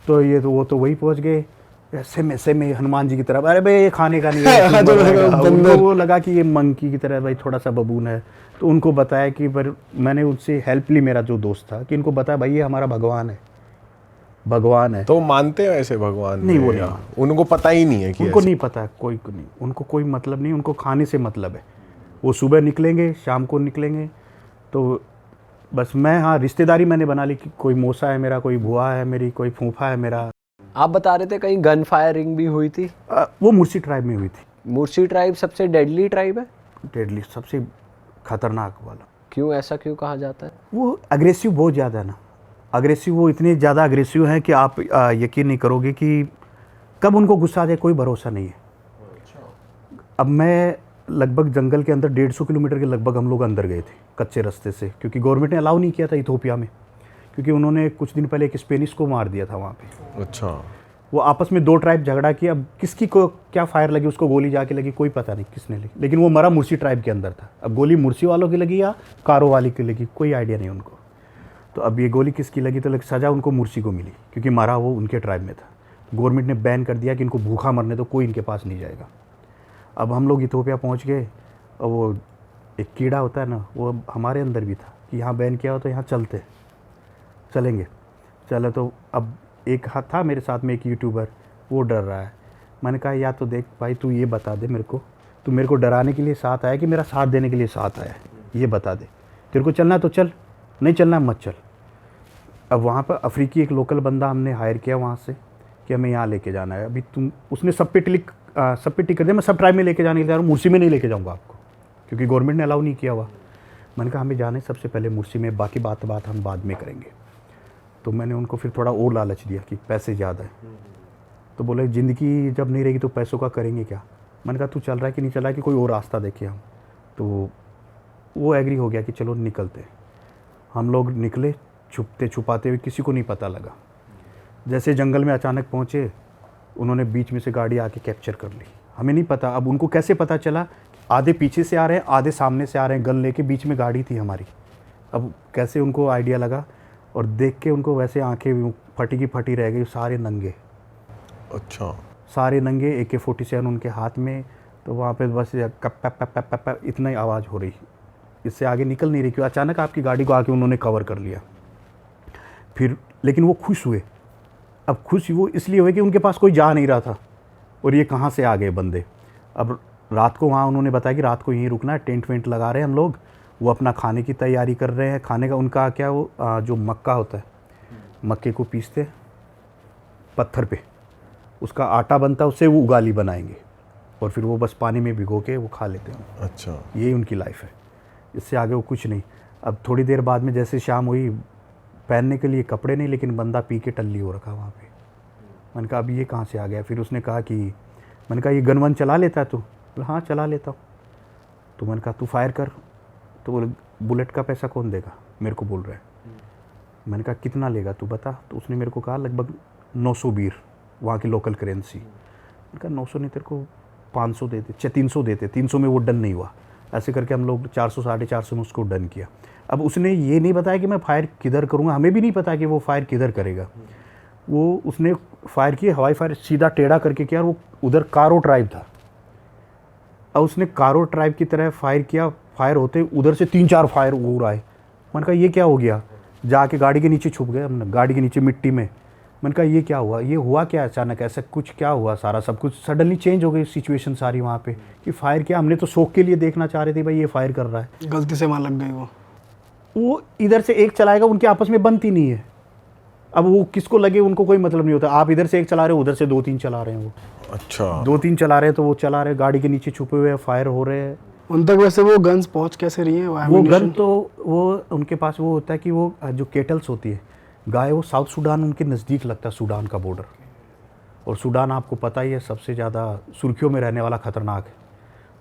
तो ये तो वो तो वही पहुंच गए ऐसे में हनुमान जी की तरफ। अरे भाई ये खाने का नहीं है, तो उनको वो लगा कि ये मंकी की तरह भाई थोड़ा सा बबून है। तो उनको बताया कि पर मैंने उनसे हेल्प ली, मेरा जो दोस्त था, कि इनको बताया भाई ये हमारा भगवान है, भगवान है। तो मानते हैं ऐसे भगवान नहीं, में वो या नहीं। उनको पता ही नहीं है कि उनको नहीं पता, कोई को नहीं, उनको कोई मतलब नहीं, उनको खाने से मतलब है। वो सुबह निकलेंगे, शाम को निकलेंगे। तो बस मैं, हाँ, रिश्तेदारी मैंने बना ली कि कोई मौसा है मेरा, कोई बुआ है मेरी, कोई फूफा है मेरा। आप बता रहे थे कहीं गन फायरिंग भी हुई थी? वो मुर्सी ट्राइब में हुई थी। मुर्सी ट्राइब सबसे डेडली ट्राइब है? डेडली, सबसे खतरनाक वाला। क्यों, ऐसा क्यों कहा जाता है? वो अग्रेसिव बहुत ज़्यादा है ना, अग्रेसिव, वो इतने ज़्यादा अग्रेसिव हैं कि आप यकीन नहीं करोगे कि कब उनको गुस्सा आ जाए कोई भरोसा नहीं है। अब मैं लगभग जंगल के अंदर 150 किलोमीटर के लगभग हम लोग अंदर गए थे कच्चे रास्ते से, क्योंकि गवर्नमेंट ने अलाउ नहीं किया था इथोपिया में, क्योंकि उन्होंने कुछ दिन पहले एक स्पेनिश को मार दिया था वहाँ पे। अच्छा। वो आपस में 2 ट्राइब झगड़ा किया, अब किसकी को क्या फायर लगी, उसको गोली जाके लगी कोई पता नहीं किसने लगी, लेकिन वो मरा मुर्सी ट्राइब के अंदर था। अब गोली मुर्सी वालों की लगी या कारो वाली की लगी, कोई आइडिया नहीं उनको। तो अब ये गोली किसकी लगी, तो सज़ा उनको मुर्सी को मिली, क्योंकि मारा वो उनके ट्राइब में था। गवर्नमेंट ने बैन कर दिया कि इनको भूखा मरने तो कोई इनके पास नहीं जाएगा। अब हम लोग इथोपिया पहुँच गए, और वो एक कीड़ा होता है ना, वो हमारे अंदर भी था कि यहाँ बैन किया हो तो यहाँ चलेंगे। चले तो अब एक हाथ था मेरे साथ में, एक यूट्यूबर, वो डर रहा है। मैंने कहा या तो देख भाई, तू ये बता दे मेरे को, तू मेरे को डराने के लिए साथ आया कि मेरा साथ देने के लिए साथ आया है, ये बता दे। तेरे को चलना तो चल, नहीं चलना मत चल। अब वहाँ पर अफ्रीकी एक लोकल बंदा हमने हायर किया वहाँ से कि हमें यहाँ लेके जाना है। अभी तुम, उसने सब पे टिक कर दिया, मैं सब ट्राइब में लेके जाने के लिए जा रहा हूँ, मुर्सी में नहीं लेके जाऊँगा आपको, क्योंकि गवर्नमेंट ने अलाउ नहीं किया हुआ। मैंने कहा हमें जाना है सबसे पहले मुर्सी में, बाकी बात हम बाद में करेंगे। तो मैंने उनको फिर थोड़ा और लालच दिया कि पैसे ज़्यादा है। तो बोले ज़िंदगी जब नहीं रहेगी तो पैसों का करेंगे क्या। मैंने कहा तू चल रहा है कि नहीं चल रहा है, कि कोई और रास्ता देखे हम। तो वो एग्री हो गया कि चलो निकलते। हम लोग निकले छुपते छुपाते हुए, किसी को नहीं पता लगा। जैसे जंगल में अचानक पहुँचे, उन्होंने बीच में से गाड़ी आके कैप्चर कर ली। हमें नहीं पता, अब उनको कैसे पता चला, आधे पीछे से आ रहे हैं, आधे सामने से आ रहे हैं, गन लेके, बीच में गाड़ी थी हमारी। अब कैसे उनको आइडिया लगा, और देख के उनको वैसे आंखें फटी की फटी रह गई, सारे नंगे। अच्छा। सारे नंगे, AK-47 उनके हाथ में। तो वहाँ पे बस कप इतना ही आवाज़ हो रही, इससे आगे निकल नहीं रही, क्यों अचानक आपकी गाड़ी को आके उन्होंने कवर कर लिया। फिर लेकिन वो खुश हुए। अब खुश वो इसलिए हुए कि उनके पास कोई जा नहीं रहा था, और ये कहाँ से आ गए बंदे। अब रात को वहाँ उन्होंने बताया कि रात को यहीं रुकना है, टेंट वेंट लगा रहे हैं हम लोग। वो अपना खाने की तैयारी कर रहे हैं। खाने का उनका क्या, वो जो मक्का होता है, मक्के को पीसते पत्थर पे, उसका आटा बनता है, उससे वो उगाली बनाएंगे, और फिर वो बस पानी में भिगो के वो खा लेते हैं। अच्छा। यही उनकी लाइफ है, इससे आगे वो कुछ नहीं। अब थोड़ी देर बाद में जैसे शाम हुई, पहनने के लिए कपड़े नहीं, लेकिन बंदा पी के टल्ली हो रखा वहाँ पे। मैंने कहा अब ये कहाँ से आ गया। फिर उसने कहा कि, मैंने कहा ये गन वन चला लेता है तू, बोला हाँ चला लेता हूँ। तो मैंने कहा तू फायर कर। तो बोले बुलेट का पैसा कौन देगा, मेरे को बोल रहा है। मैंने कहा कितना लेगा तू बता। तो उसने मेरे को कहा लगभग 900 बीर, वहाँ की लोकल करेंसी। मैंने कहा 900 नहीं, तेरे को 500 देते, 300 देते। 300 में वो डन नहीं हुआ। ऐसे करके हम लोग 400 450 में उसको डन किया। अब उसने ये नहीं बताया कि मैं फायर किधर करूँगा, हमें भी नहीं पता कि वो फायर किधर करेगा। वो उसने फायर किया, हवाई फायर सीधा टेढ़ा करके किया, और वो उधर कारो ट्राइब था। अब उसने कारो ट्राइब की तरह फायर किया। फायर होते उधर से 3-4 फायर और आए। मैंने कहा ये क्या हो गया। जाके गाड़ी के नीचे छुप गए हमने, गाड़ी के नीचे मिट्टी में। मैंने कहा ये क्या हुआ, ये हुआ क्या अचानक, ऐसा कुछ क्या हुआ। सारा सब कुछ सडनली चेंज हो गई सिचुएशन सारी वहाँ पे कि फायर किया। हमने तो शौक के लिए देखना चाह रहे थे भाई ये फायर कर रहा है। गलती से वहाँ लग गई वो इधर से एक चलाएगा, उनकी आपस में बनती नहीं है। अब वो किसको लगे उनको कोई मतलब नहीं होता। आप इधर से एक चला रहे हो, उधर से 2-3 चला रहे हैं। वो अच्छा 2-3 चला रहे हैं, तो वो चला रहे, गाड़ी के नीचे छुपे हुए फायर हो रहे हैं। उन तक वैसे वो गन्स पहुँच कैसे रही हैं? वो ammunition? गन तो वो उनके पास वो होता है कि वो जो केटल्स होती है गाय, वो साउथ सूडान उनके नज़दीक लगता है, सूडान का बॉर्डर। और सूडान आपको पता ही है सबसे ज़्यादा सुर्खियों में रहने वाला ख़तरनाक है।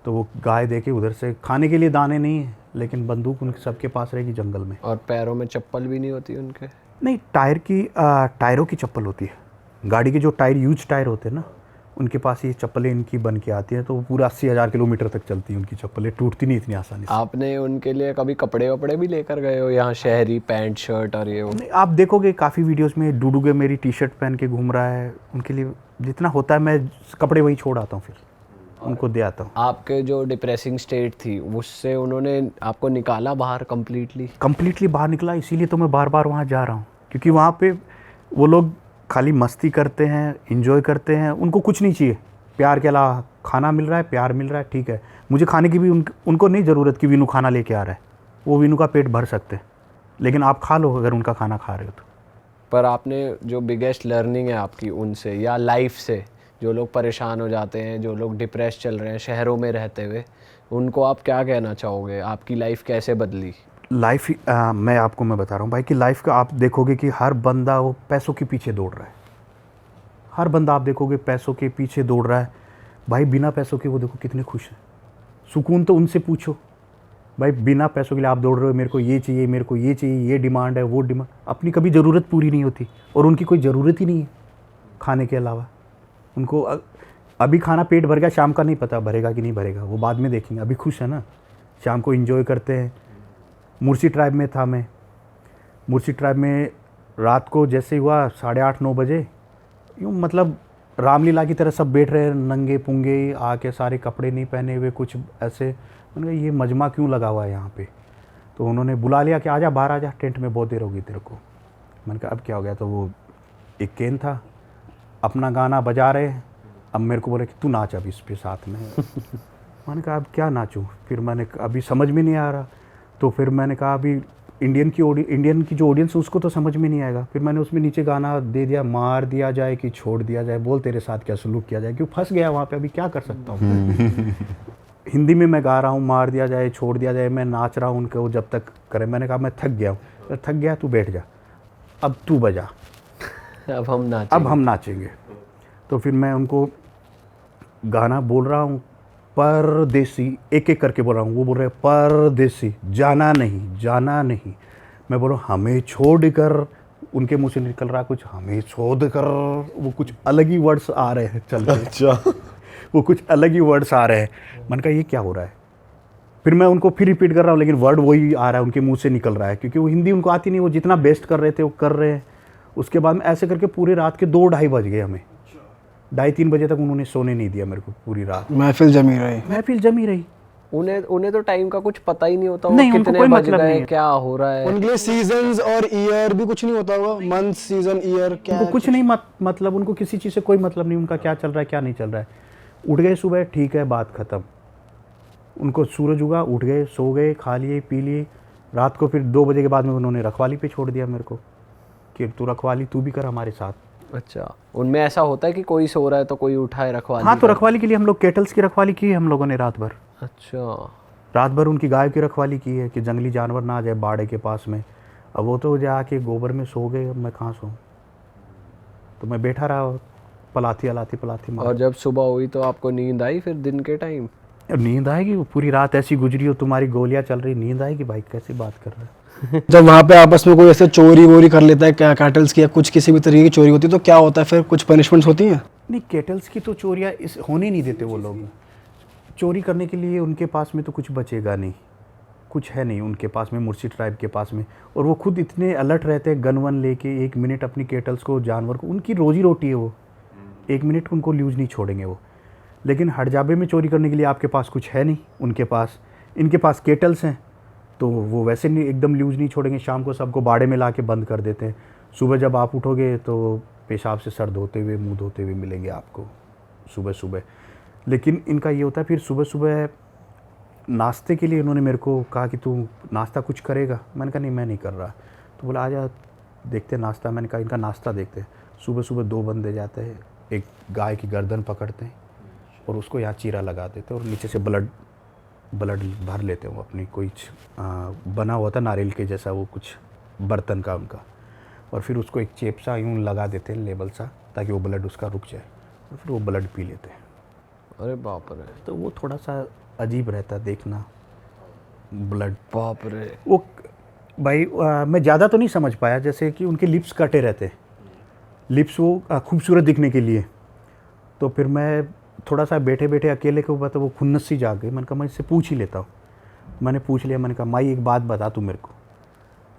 तो वो गाय देके उधर से, खाने के लिए दाने नहीं है लेकिन बंदूक उनके सबके पास रहेगी जंगल में। और पैरों में चप्पल भी नहीं होती उनके? नहीं, टायरों की चप्पल होती है। गाड़ी के जो टायर यूज टायर होते हैं ना, उनके पास ये चप्पलें इनकी बन के आती हैं। तो वो पूरा 80,000 किलोमीटर तक चलती हैं उनकी चप्पलें, टूटती नहीं इतनी आसानी से। आपने उनके लिए कभी कपड़े वपड़े भी लेकर गए हो यहाँ, शहरी पैंट शर्ट और ये वो? नहीं, आप देखोगे काफ़ी वीडियोस में डूडूगे मेरी टी-शर्ट पहन के घूम रहा है। उनके लिए जितना होता है मैं कपड़े वही छोड़ आता हूँ, फिर उनको दे आता हूँ। आपके जो डिप्रेसिंग स्टेट थी उससे उन्होंने आपको निकाला बाहर कम्प्लीटली बाहर निकला। इसीलिए तो मैं बार बार वहाँ जा रहा हूँ, क्योंकि वहाँ पे वो लोग खाली मस्ती करते हैं, इंजॉय करते हैं, उनको कुछ नहीं चाहिए। प्यार के अलावा खाना मिल रहा है, प्यार मिल रहा है, ठीक है। मुझे खाने की भी उनको नहीं ज़रूरत कि वीनू खाना लेके आ रहा है। वो वीनू का पेट भर सकते हैं, लेकिन आप खा लो अगर उनका खाना खा रहे हो तो। पर आपने जो बिगेस्ट लर्निंग है आपकी उनसे या लाइफ से, जो लोग परेशान हो जाते हैं, जो लोग डिप्रेस चल रहे हैं शहरों में रहते हुए, उनको आप क्या कहना चाहोगे? आपकी लाइफ कैसे बदली? लाइफ मैं बता रहा हूँ भाई कि लाइफ का आप देखोगे कि हर बंदा वो पैसों के पीछे दौड़ रहा है। हर बंदा आप देखोगे पैसों के पीछे दौड़ रहा है। भाई बिना पैसों के वो देखो कितने खुश हैं। सुकून तो उनसे पूछो भाई, बिना पैसों के लिए आप दौड़ रहे हो, मेरे को ये चाहिए, मेरे को ये चाहिए, ये डिमांड है, वो डिमांड। अपनी कभी ज़रूरत पूरी नहीं होती, और उनकी कोई ज़रूरत ही नहीं है खाने के अलावा। उनको अभी खाना पेट भर गया, शाम का नहीं पता भरेगा कि नहीं भरेगा, वो बाद में देखेंगे। अभी खुश है ना, शाम को एंजॉय करते हैं। मुर्सी ट्राइब में था मैं। मुर्सी ट्राइब में रात को जैसे हुआ 8:30-9 बजे, यूँ मतलब रामलीला की तरह सब बैठ रहे नंगे पुंगे आके, सारे कपड़े नहीं पहने हुए, कुछ ऐसे। मैंने कहा ये मजमा क्यों लगा हुआ है यहाँ पे। तो उन्होंने बुला लिया कि आजा बाहर आजा, टेंट में बहुत देर होगी तेरे को। मैंने कहा अब क्या हो गया। तो वो एक केन था, अपना गाना बजा रहे। अब मेरे को बोले कि तू नाच अब इस पे साथ में। मैंने कहा अब क्या नाचूं। फिर मैंने अभी समझ में नहीं आ रहा। तो फिर मैंने कहा अभी इंडियन की जो ऑडियंस है उसको तो समझ में नहीं आएगा। फिर मैंने उसमें नीचे गाना दे दिया, मार दिया जाए कि छोड़ दिया जाए, बोल तेरे साथ क्या सलूक किया जाए। क्यों फंस गया वहाँ पे, अभी क्या कर सकता हूँ। हिंदी में मैं गा रहा हूँ, मार दिया जाए, छोड़ दिया जाए, मैं नाच रहा हूँ उनको जब तक करे। मैंने कहा मैं थक गया हूँ। थक गया तू बैठ जा, अब तू बजा, अब हम नाचेंगे। तो फिर मैं उनको गाना बोल रहा हूँ, परदेसी, एक एक करके बोल रहा हूँ। वो बोल रहे परदेसी, जाना नहीं, जाना नहीं। मैं बोल रहा हूँ हमें छोड़कर। उनके मुंह से निकल रहा कुछ हमें छोड़कर, वो कुछ अलग ही वर्ड्स आ रहे हैं चल के। अच्छा वो कुछ अलग ही वर्ड्स आ रहे हैं। मैंने कहा ये क्या हो रहा है। फिर मैं उनको फिर रिपीट कर रहा हूँ, लेकिन वर्ड वही आ रहा है, उनके मुंह से निकल रहा है, क्योंकि वो हिंदी उनको आती नहीं। वो जितना बेस्ट कर रहे थे वो कर रहे हैं। उसके बाद में ऐसे करके पूरे रात के 2-2:30 बज गए हमें। 2:30-3 बजे तक उन्होंने सोने नहीं दिया मेरे को पूरी रात। महफिल जमी रही। उन्हें तो टाइम का कुछ पता ही नहीं होता नहीं, उनको कितने कोई बज मतलब गए, नहीं है। क्या हो रहा है। उनके लिए सीजन्स और ईयर भी कुछ नहीं होता होगा, मंथ सीजन ईयर क्या उनको कुछ नहीं मतलब उनको किसी चीज़ से कोई मतलब नहीं, उनका क्या चल रहा है क्या नहीं चल रहा है। उठ गए सुबह, ठीक है, बात ख़त्म। उनको सूरज उगा, उठ गए, सो गए, खा लिए, पी लिए। रात को फिर 2 बजे के बाद में उन्होंने रखवाली पे छोड़ दिया मेरे को कि तू रखवाली तू भी कर हमारे साथ। अच्छा, उनमें ऐसा होता है कि कोई सो रहा है तो कोई उठाए रखवाली? हाँ, तो रखवाली के लिए हम लोग केटल्स की रखवाली की है हम लोगों ने रात भर। अच्छा, रात भर उनकी गाय की रखवाली की है कि जंगली जानवर ना आ जाए बाड़े के पास में। अब वो तो जाके गोबर में सो गए, अब मैं कहाँ सोऊं। तो मैं बैठा रहा पलाथी मार। और जब सुबह हुई तो आपको नींद आई फिर दिन के टाइम? अब नींद आएगी, वो पूरी रात ऐसी गुजरी हो, तुम्हारी गोलियां चल रही, नींद आएगी भाई, कैसी बात कर रहे हो। जब वहाँ पे आपस में कोई ऐसे चोरी वोरी कर लेता है, क्या कैटल्स की या कुछ किसी भी तरीके की चोरी होती है, तो क्या होता है फिर? कुछ पनिशमेंट्स होती हैं? नहीं, केटल्स की तो चोरियाँ इस होने नहीं देते वो लोग। चोरी करने के लिए उनके पास में तो कुछ बचेगा नहीं, कुछ है नहीं उनके पास में, मुर्शी ट्राइब के पास में। और वो खुद इतने अलर्ट रहते हैं, गन वन लेके 1 मिनट अपनी केटल्स को, जानवर को, उनकी रोजी रोटी है वो, 1 मिनट उनको ल्यूज नहीं छोड़ेंगे वो। लेकिन हड़जाबे में चोरी करने के लिए आपके पास कुछ है नहीं उनके पास, इनके पास केटल्स हैं, तो वो वैसे नहीं एकदम ल्यूज नहीं छोड़ेंगे। शाम को सबको बाड़े में ला के बंद कर देते हैं। सुबह जब आप उठोगे तो पेशाब से सर धोते हुए, मुंह धोते हुए मिलेंगे आपको सुबह सुबह। लेकिन इनका ये होता है, फिर सुबह सुबह नाश्ते के लिए इन्होंने मेरे को कहा कि तू नाश्ता कुछ करेगा। मैंने कहा नहीं, मैं नहीं कर रहा। तो बोला आजा देखते नाश्ता। मैंने कहा इनका नाश्ता देखते हैं। सुबह सुबह 2 बंदे जाते हैं, एक गाय की गर्दन पकड़ते हैं और उसको यहाँ चीरा लगा देते हैं और नीचे से ब्लड भर लेते हैं। वो अपनी कोई बना हुआ था नारियल के जैसा वो कुछ बर्तन का उनका, और फिर उसको एक चेप सा यूँ लगा देते हैं, लेबल सा, ताकि वो ब्लड उसका रुक जाए, और फिर वो ब्लड पी लेते हैं। अरे बाप रे, तो वो थोड़ा सा अजीब रहता है देखना, ब्लड। बाप रे। वो भाई मैं ज़्यादा तो नहीं समझ पाया, जैसे कि उनके लिप्स कटे रहते हैं, लिप्स वो खूबसूरत दिखने के लिए। तो फिर मैं थोड़ा सा बैठे बैठे अकेले के ऊपर, तो वो खुन्नस सी जाग गई। मैंने कहा मैं इससे पूछ ही लेता हूँ। मैंने पूछ लिया, मैंने कहा माई एक बात बता तू मेरे को,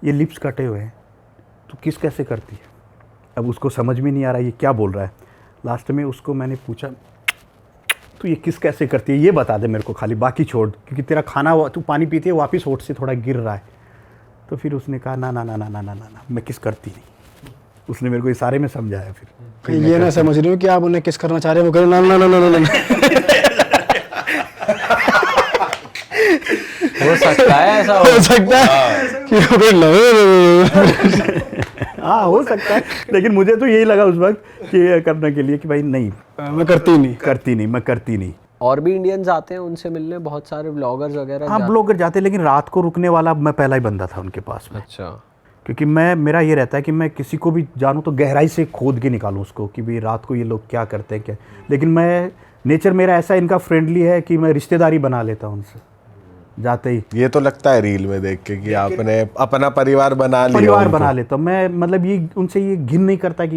ये लिप्स कटे हुए हैं, तो किस कैसे करती है? अब उसको समझ में नहीं आ रहा ये क्या बोल रहा है। लास्ट में उसको मैंने पूछा, तो ये किस कैसे करती है ये बता दे मेरे को खाली, बाकी छोड़, क्योंकि तेरा खाना तू पानी पीती है वापस होठ से थोड़ा गिर रहा है। तो फिर उसने कहा ना ना ना ना ना ना ना ना, मैं किस करती नहीं। उसने मेरे को इशारे में समझाया। फिर ये ना समझ रही हूँ कि आप उन्हें किस करना चाह रहे हैं, वो कह रहे ना ना ना ना ना। हो सकता है ऐसा हो सकता है कि वो कोई हाँ हो सकता है, लेकिन मुझे तो यही लगा उस वक्त कि ये करने के लिए कि भाई नहीं, मैं करती नहीं। मैं करती नहीं। और भी इंडियंस आते हैं उनसे मिलने, बहुत सारे ब्लॉगर्स वगैरह हाँ ब्लॉगर जाते हैं, लेकिन रात को रुकने वाला मैं पहला ही बंदा था उनके पास में। अच्छा। क्योंकि मेरा ये रहता है कि मैं किसी को भी जानूँ तो गहराई से खोद के निकालूँ उसको, कि भाई रात को ये लोग क्या करते हैं क्या। लेकिन मैं नेचर मेरा ऐसा इनका फ्रेंडली है कि मैं रिश्तेदारी बना लेता हूँ उनसे जाते ही। ये तो लगता है रील में देख के कि आपने अपना परिवार बना लिया। परिवार बना लेता हूँ मैं, मतलब ये उनसे ये घिन नहीं करता कि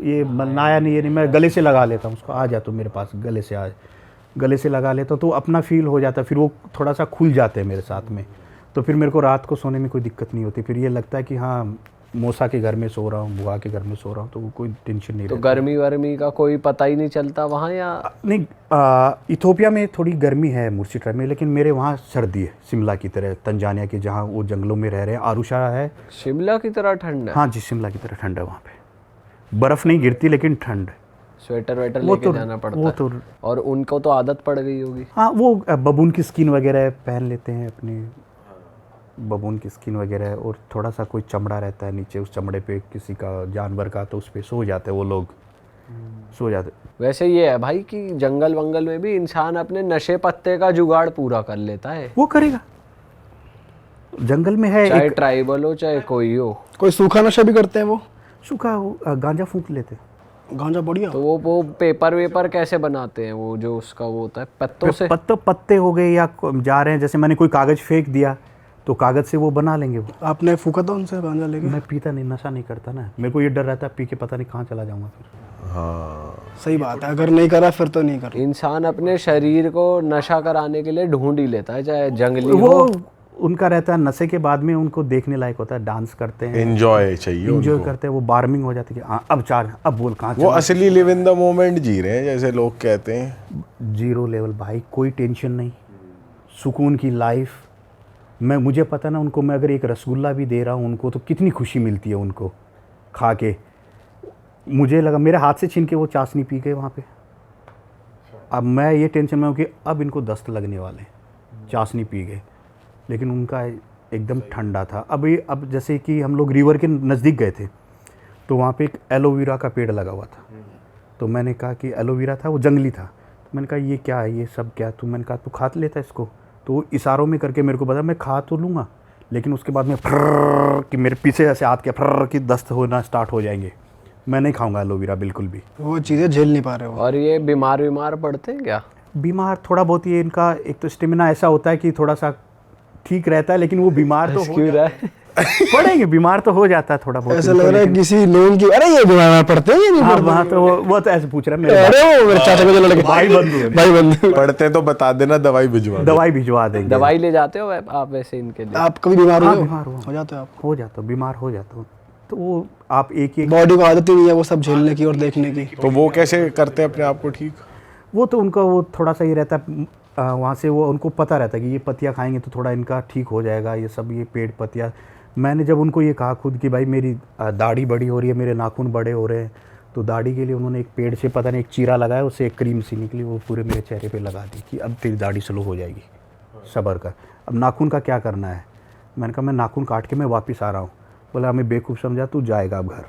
ये मनाया नहीं, ये नहीं, मैं गले से लगा लेता हूँ उसको, आ जा तो मेरे पास, गले से लगा लेता हूँ, तो अपना फील हो जाता है। फिर वो थोड़ा सा खुल जाते हैं मेरे साथ में, तो फिर मेरे को रात को सोने में कोई दिक्कत नहीं होती। फिर ये लगता है कि हाँ मौसा के घर में सो रहा हूँ, बुआ के घर में सो रहा हूँ, तो वो कोई टेंशन नहीं तो रहता। गर्मी वर्मी का कोई पता ही नहीं चलता वहाँ या नहीं, इथोपिया में थोड़ी गर्मी है मुर्शी ट्राइब में, लेकिन मेरे वहाँ सर्दी है, शिमला की तरह, तंजानिया के जहाँ वो जंगलों में रह रहे हैं, आरुषा है। शिमला की तरह ठंड है? हाँ जी, शिमला की तरह ठंड है वहाँ पे, बर्फ़ नहीं गिरती लेकिन ठंड है। स्वेटर वेटर लेके जाना पड़ता है। तो और उनको तो आदत पड़ गई होगी। हाँ, वो बबून की स्किन वगैरह पहन लेते हैं अपने, बबून की स्किन वगैरह, और थोड़ा सा कोई चमड़ा रहता है नीचे, उस चमड़े पे किसी का जानवर का, तो उस पे सो जाते हैं वो लोग, सो जाते। वैसे ये है भाई कि जंगल वंगल में भी इंसान अपने नशे पत्ते का जुगाड़ पूरा कर लेता है। वो करेगा, जंगल में है, चाहे ट्राइबल हो चाहे कोई हो। कोई सूखा नशा भी करते हैं वो? सूखा गांजा फूंक लेते हैं। गांजा बढ़िया। तो वो पेपर वेपर कैसे बनाते हैं, वो जो उसका वो होता है पत्तों से? पत्ते हो गए, या जा रहे हैं, जैसे मैंने कोई कागज़ फेंक दिया तो कागज़ से वो बना लेंगे। वो आपने फूका था उनसे गांजा लेके? मैं पीता नहीं, नशा नहीं करता ना, मेरे को ये डर रहता है पी के पता नहीं कहाँ चला जाऊँगा फिर। हाँ सही बात है, अगर नहीं करा फिर तो नहीं करा। इंसान अपने शरीर को नशा कराने के लिए ढूंढ ही लेता है, चाहे जंगली वो हो। उनका रहता है, नशे के बाद में उनको देखने लायक होता है, डांस करते हैं, एंजॉय चाहिए एंजॉय उनको। करते हैं, वो बार्मिंग हो जाती है कि हाँ अब बोल कहाँ वो असली लिव इन द मोमेंट जी रहे हैं, जैसे लोग कहते हैं। जीरो लेवल भाई, कोई टेंशन नहीं, सुकून की लाइफ। मुझे पता ना उनको, मैं अगर एक रसगुल्ला भी दे रहा हूँ उनको, तो कितनी खुशी मिलती है उनको खा के। मुझे लगा मेरे हाथ से छीन के वो चाशनी पी गए वहाँ पे। अब मैं ये टेंशन में हूँ कि अब इनको दस्त लगने वाले, चाशनी पी गए, लेकिन उनका एकदम ठंडा था। अब जैसे कि हम लोग रिवर के नज़दीक गए थे, तो वहाँ पे एक एलोवेरा का पेड़ लगा हुआ था। तो मैंने कहा कि एलोवेरा था, वो जंगली था, तो मैंने कहा ये क्या है, ये सब क्या? तो मैंने कहा तू खा लेता इसको। तो वो इशारों में करके मेरे को बता, मैं खा तो लूँगा, लेकिन उसके बाद में फर्र कि मेरे पीछे ऐसे हाथ के फर्र की दस्त होना स्टार्ट हो जाएंगे। मैं नहीं खाऊंगा एलोवेरा बिल्कुल भी। वो चीज़ें झेल नहीं पा रहे हो। और ये बीमार पड़ते हैं क्या? बीमार थोड़ा बहुत ये इनका एक तो स्टेमिना ऐसा होता है कि थोड़ा सा ठीक रहता है, लेकिन वो बीमार तो हो क्यों रहा है? पड़ेंगे, बीमार तो हो जाता है थोड़ा बहुत ऐसा इनको, लग रहा है लेकिन- किसी लोन की, अरे ये बीमार पड़ते हैं ये नहीं हाँ पड़ते? वहाँ तो वो तो ऐसे पूछ रहा है मेरे अरे वो मेरे चाचा के जो लड़के भाई बंधु है। भाई बंधु। पढ़ते तो बता देना, दवाई भिजवा दे। दवाई भिजवा देंगे। दवाई ले जाते हो आप वैसे इनके लिए? आप कभी बीमार हाँ, हुए बीमार हुआ। हो जाते हो आप? हो जाता हूँ, बीमार हो जाता हूँ, तो वो आप एक एक बॉडी को आदत ही नहीं है वो सब झेलने की और देखने की। तो वो कैसे करते हैं अपने आप को ठीक? वो तो उनका वो थोड़ा सा ये रहता है, वहाँ से वो उनको पता रहता है कि ये पत्तियाँ खाएंगे तो थोड़ा इनका ठीक हो जाएगा, ये सब ये पेड़ पत्तियाँ। मैंने जब उनको ये कहा खुद कि भाई मेरी दाढ़ी बड़ी हो रही है, मेरे नाखून बड़े हो रहे हैं, तो दाढ़ी के लिए उन्होंने एक पेड़ से पता नहीं एक चीरा लगाया, उससे एक क्रीम सी निकली, वो पूरे मेरे चेहरे पे लगा दी कि अब तेरी दाढ़ी स्लो हो जाएगी, सब्र कर। अब नाखून का क्या करना है? मैंने कहा मैं नाखून काट के मैं वापस आ रहा हूँ। बोला हमें बेवकूफ़ समझा, तू जाएगा अब घर।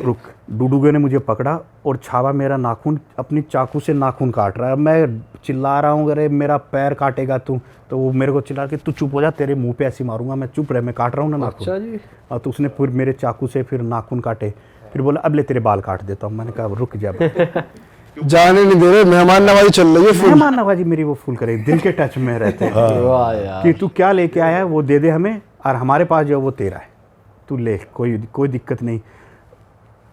रुक। डूडूगे ने मुझे पकड़ा और छावा मेरा नाखून अपनी चाकू से नाखून काट रहा है। मैं चिल्ला रहा हूँ, अरे मेरा पैर काटेगा तू, तो वो मेरे को चिल्ला के तू चुप हो जा, तेरे मुंह पे ऐसे मारूंगा। मैं चुप रहे, मैं काट रहा हूँ ना नाखून। अच्छा जी। और तो उसने फिर मेरे चाकू से फिर नाखून काटे, फिर बोला अब ले तेरे बाल काट देता हूँ। मैंने कहा रुक जा। जाने नहीं दे रहे, मेहमान नवाजी चल रही है फुल। मेहमान नवाजी मेरी वो फुल करे, दिल के टच में रहते हैं वाह यार। कि तू क्या लेके आया है वो दे दे हमें, और हमारे पास जो वो तेरा है, तू ले, कोई दिक्कत नहीं।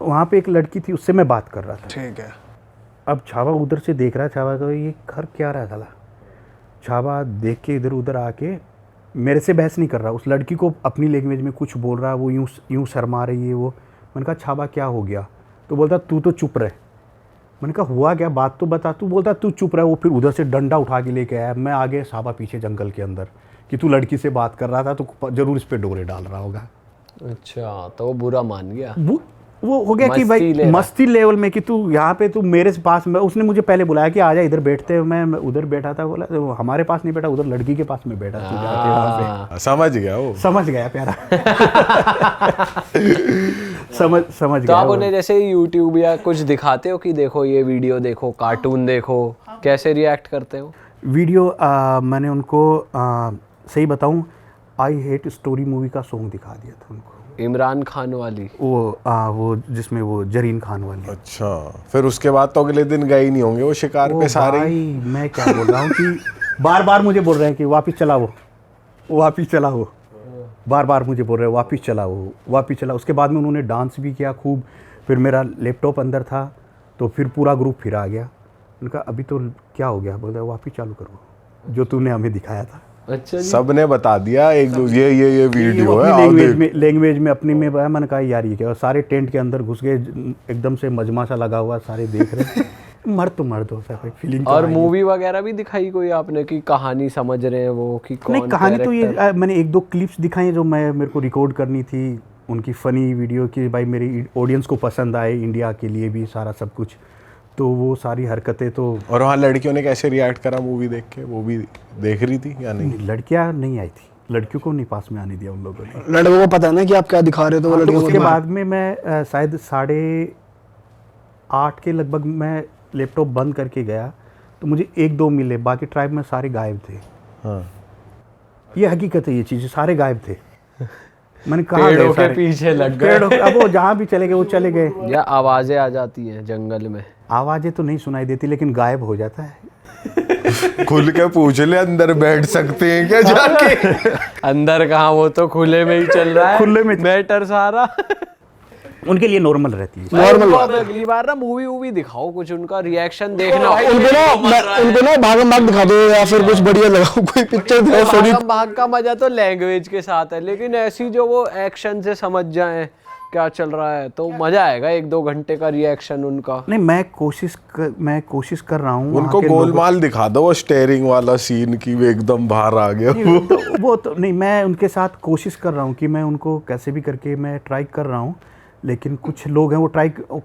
वहाँ पे एक लड़की थी, उससे मैं बात कर रहा था। ठीक है। अब छावा उधर से देख रहा है, छावा का ये घर क्या रहा है साला। छावा देख के इधर उधर आके मेरे से बहस नहीं कर रहा, उस लड़की को अपनी लैंग्वेज में कुछ बोल रहा है, वो यूँ शर्मा रही है वो। मैंने कहा छावा क्या हो गया? तो बोलता तू तो चुप रहे। मैंने कहा हुआ क्या, बात तो बता। तू बोलता तू चुप रहे। वो फिर उधर से डंडा उठा के लेके आया, मैं आगे, छावा पीछे जंगल के अंदर, कि तू लड़की से बात कर रहा था तो जरूर इस पर डोरे डाल रहा होगा। अच्छा, तो वो बुरा मान गया। वो हो गया कि मस्ती भाई ले रहा। मस्ती लेवल में कि तू यहाँ पे, तू मेरे पास में। उसने मुझे पहले बुलाया कि आजा इधर बैठते हैं, मैं उधर बैठा था। बोला तो हमारे पास नहीं बैठा, उधर लड़की के पास में बैठा। तू जाके वहाँ पे समझ गया वो। समझ गया प्यारा। समझ तो गया आप वो। उन्हें जैसे यूट्यूब या कुछ दिखाते हो कि देखो ये वीडियो देखो, कार्टून देखो, कैसे रिएक्ट करते हो? वीडियो मैंने उनको सही बताऊँ, आई हेट स्टोरी मूवी का सॉन्ग दिखा दिया था उनको। इमरान खान वाली? वो जिसमें वो जरीन खान वाली। अच्छा, फिर उसके बाद तो अगले दिन गए ही नहीं होंगे वो शिकार पे सारे ही? भाई मैं क्या बोल रहा हूँ कि बार बार मुझे बोल रहे हैं कि वापस चला वो वापस चला वो, बार बार मुझे बोल रहे हैं वापस चला वो वापस चला। उसके बाद में उन्होंने डांस भी किया खूब। फिर मेरा लैपटॉप अंदर था, तो फिर पूरा ग्रुप फिर आ गया। उनका अभी तो क्या हो गया? बोल रहे वापस चालू करो जो तूने हमें दिखाया था। अच्छा जी। सबने बता दिया एक दो, ये वीडियो है, आओ लैंग्वेज में अपनी में बताया। मैंने कहा यार ये क्या? और सारे टेंट के अंदर घुस गए, एकदम से मजमा सा लगा हुआ, सारे देख रहे। मर्द तो मर्द होता है, कोई फीलिंग। और मूवी वगैरह भी दिखाई कोई आपने कि कहानी समझ रहे हैं वो कि कौन? नहीं, कहानी तो ये मैंने एक दो क्लिप्स दिखाई हैं जो मेरे को रिकॉर्ड करनी थी, उनकी फ़नी वीडियो की, भाई मेरी ऑडियंस को पसंद आए, इंडिया के लिए भी सारा सब कुछ। तो वो सारी हरकतें तो। और वहाँ लड़कियों ने कैसे रिएक्ट करा मूवी देख के? वो भी देख रही थी या नहीं? लड़कियां नहीं आई थी, लड़कियों को नहीं पास में आने दिया उन लोगों ने। लड़कों को पता है ना कि आप क्या दिखा रहे हो, तो वो तो लड़कियों उसके को बाद में मैं शायद 8:30 के लगभग मैं लैपटॉप बंद करके गया, तो मुझे 1-2 मिले, बाकी ट्राइब में सारे गायब थे। हाँ। ये हकीकत है, ये चीज़ें सारे गायब थे। मैंने कहा पेड़ों के पीछे लग गए। अब वो जहाँ भी चले गए वो चले गए। या आवाजें आ जाती हैं जंगल में? आवाज़ें तो नहीं सुनाई देती, लेकिन गायब हो जाता है। खुल के पूछ ले, अंदर बैठ सकते हैं क्या जाके? अंदर कहाँ, वो तो खुले में ही चल रहा है, खुले में मैटर सारा। उनके लिए नॉर्मल रहती है। नॉर्मल अब अगली बार ना मूवी दिखाओ, कुछ उनका रिएक्शन देखना। उनको ना भागम भाग दिखा दो, या फिर कुछ बढ़िया लगाओ, कोई पिक्चर दिखाओ फनी। भाग का मजा तो लैंग्वेज के साथ है, लेकिन ऐसी जो वो एक्शन से समझ जाए क्या चल रहा है, तो मजा आएगा। 1-2 घंटे का रिएक्शन उनका। नहीं, मैं कोशिश कर रहा हूँ। उनको गोलमाल दिखा दो, वो स्टेयरिंग वाला सीन की वो एकदम बाहर आ गया। वो तो नहीं, मैं उनके साथ कोशिश कर रहा हूँ कि मैं उनको कैसे भी करके मैं ट्राई कर रहा हूँ, लेकिन कुछ लोग हैं वो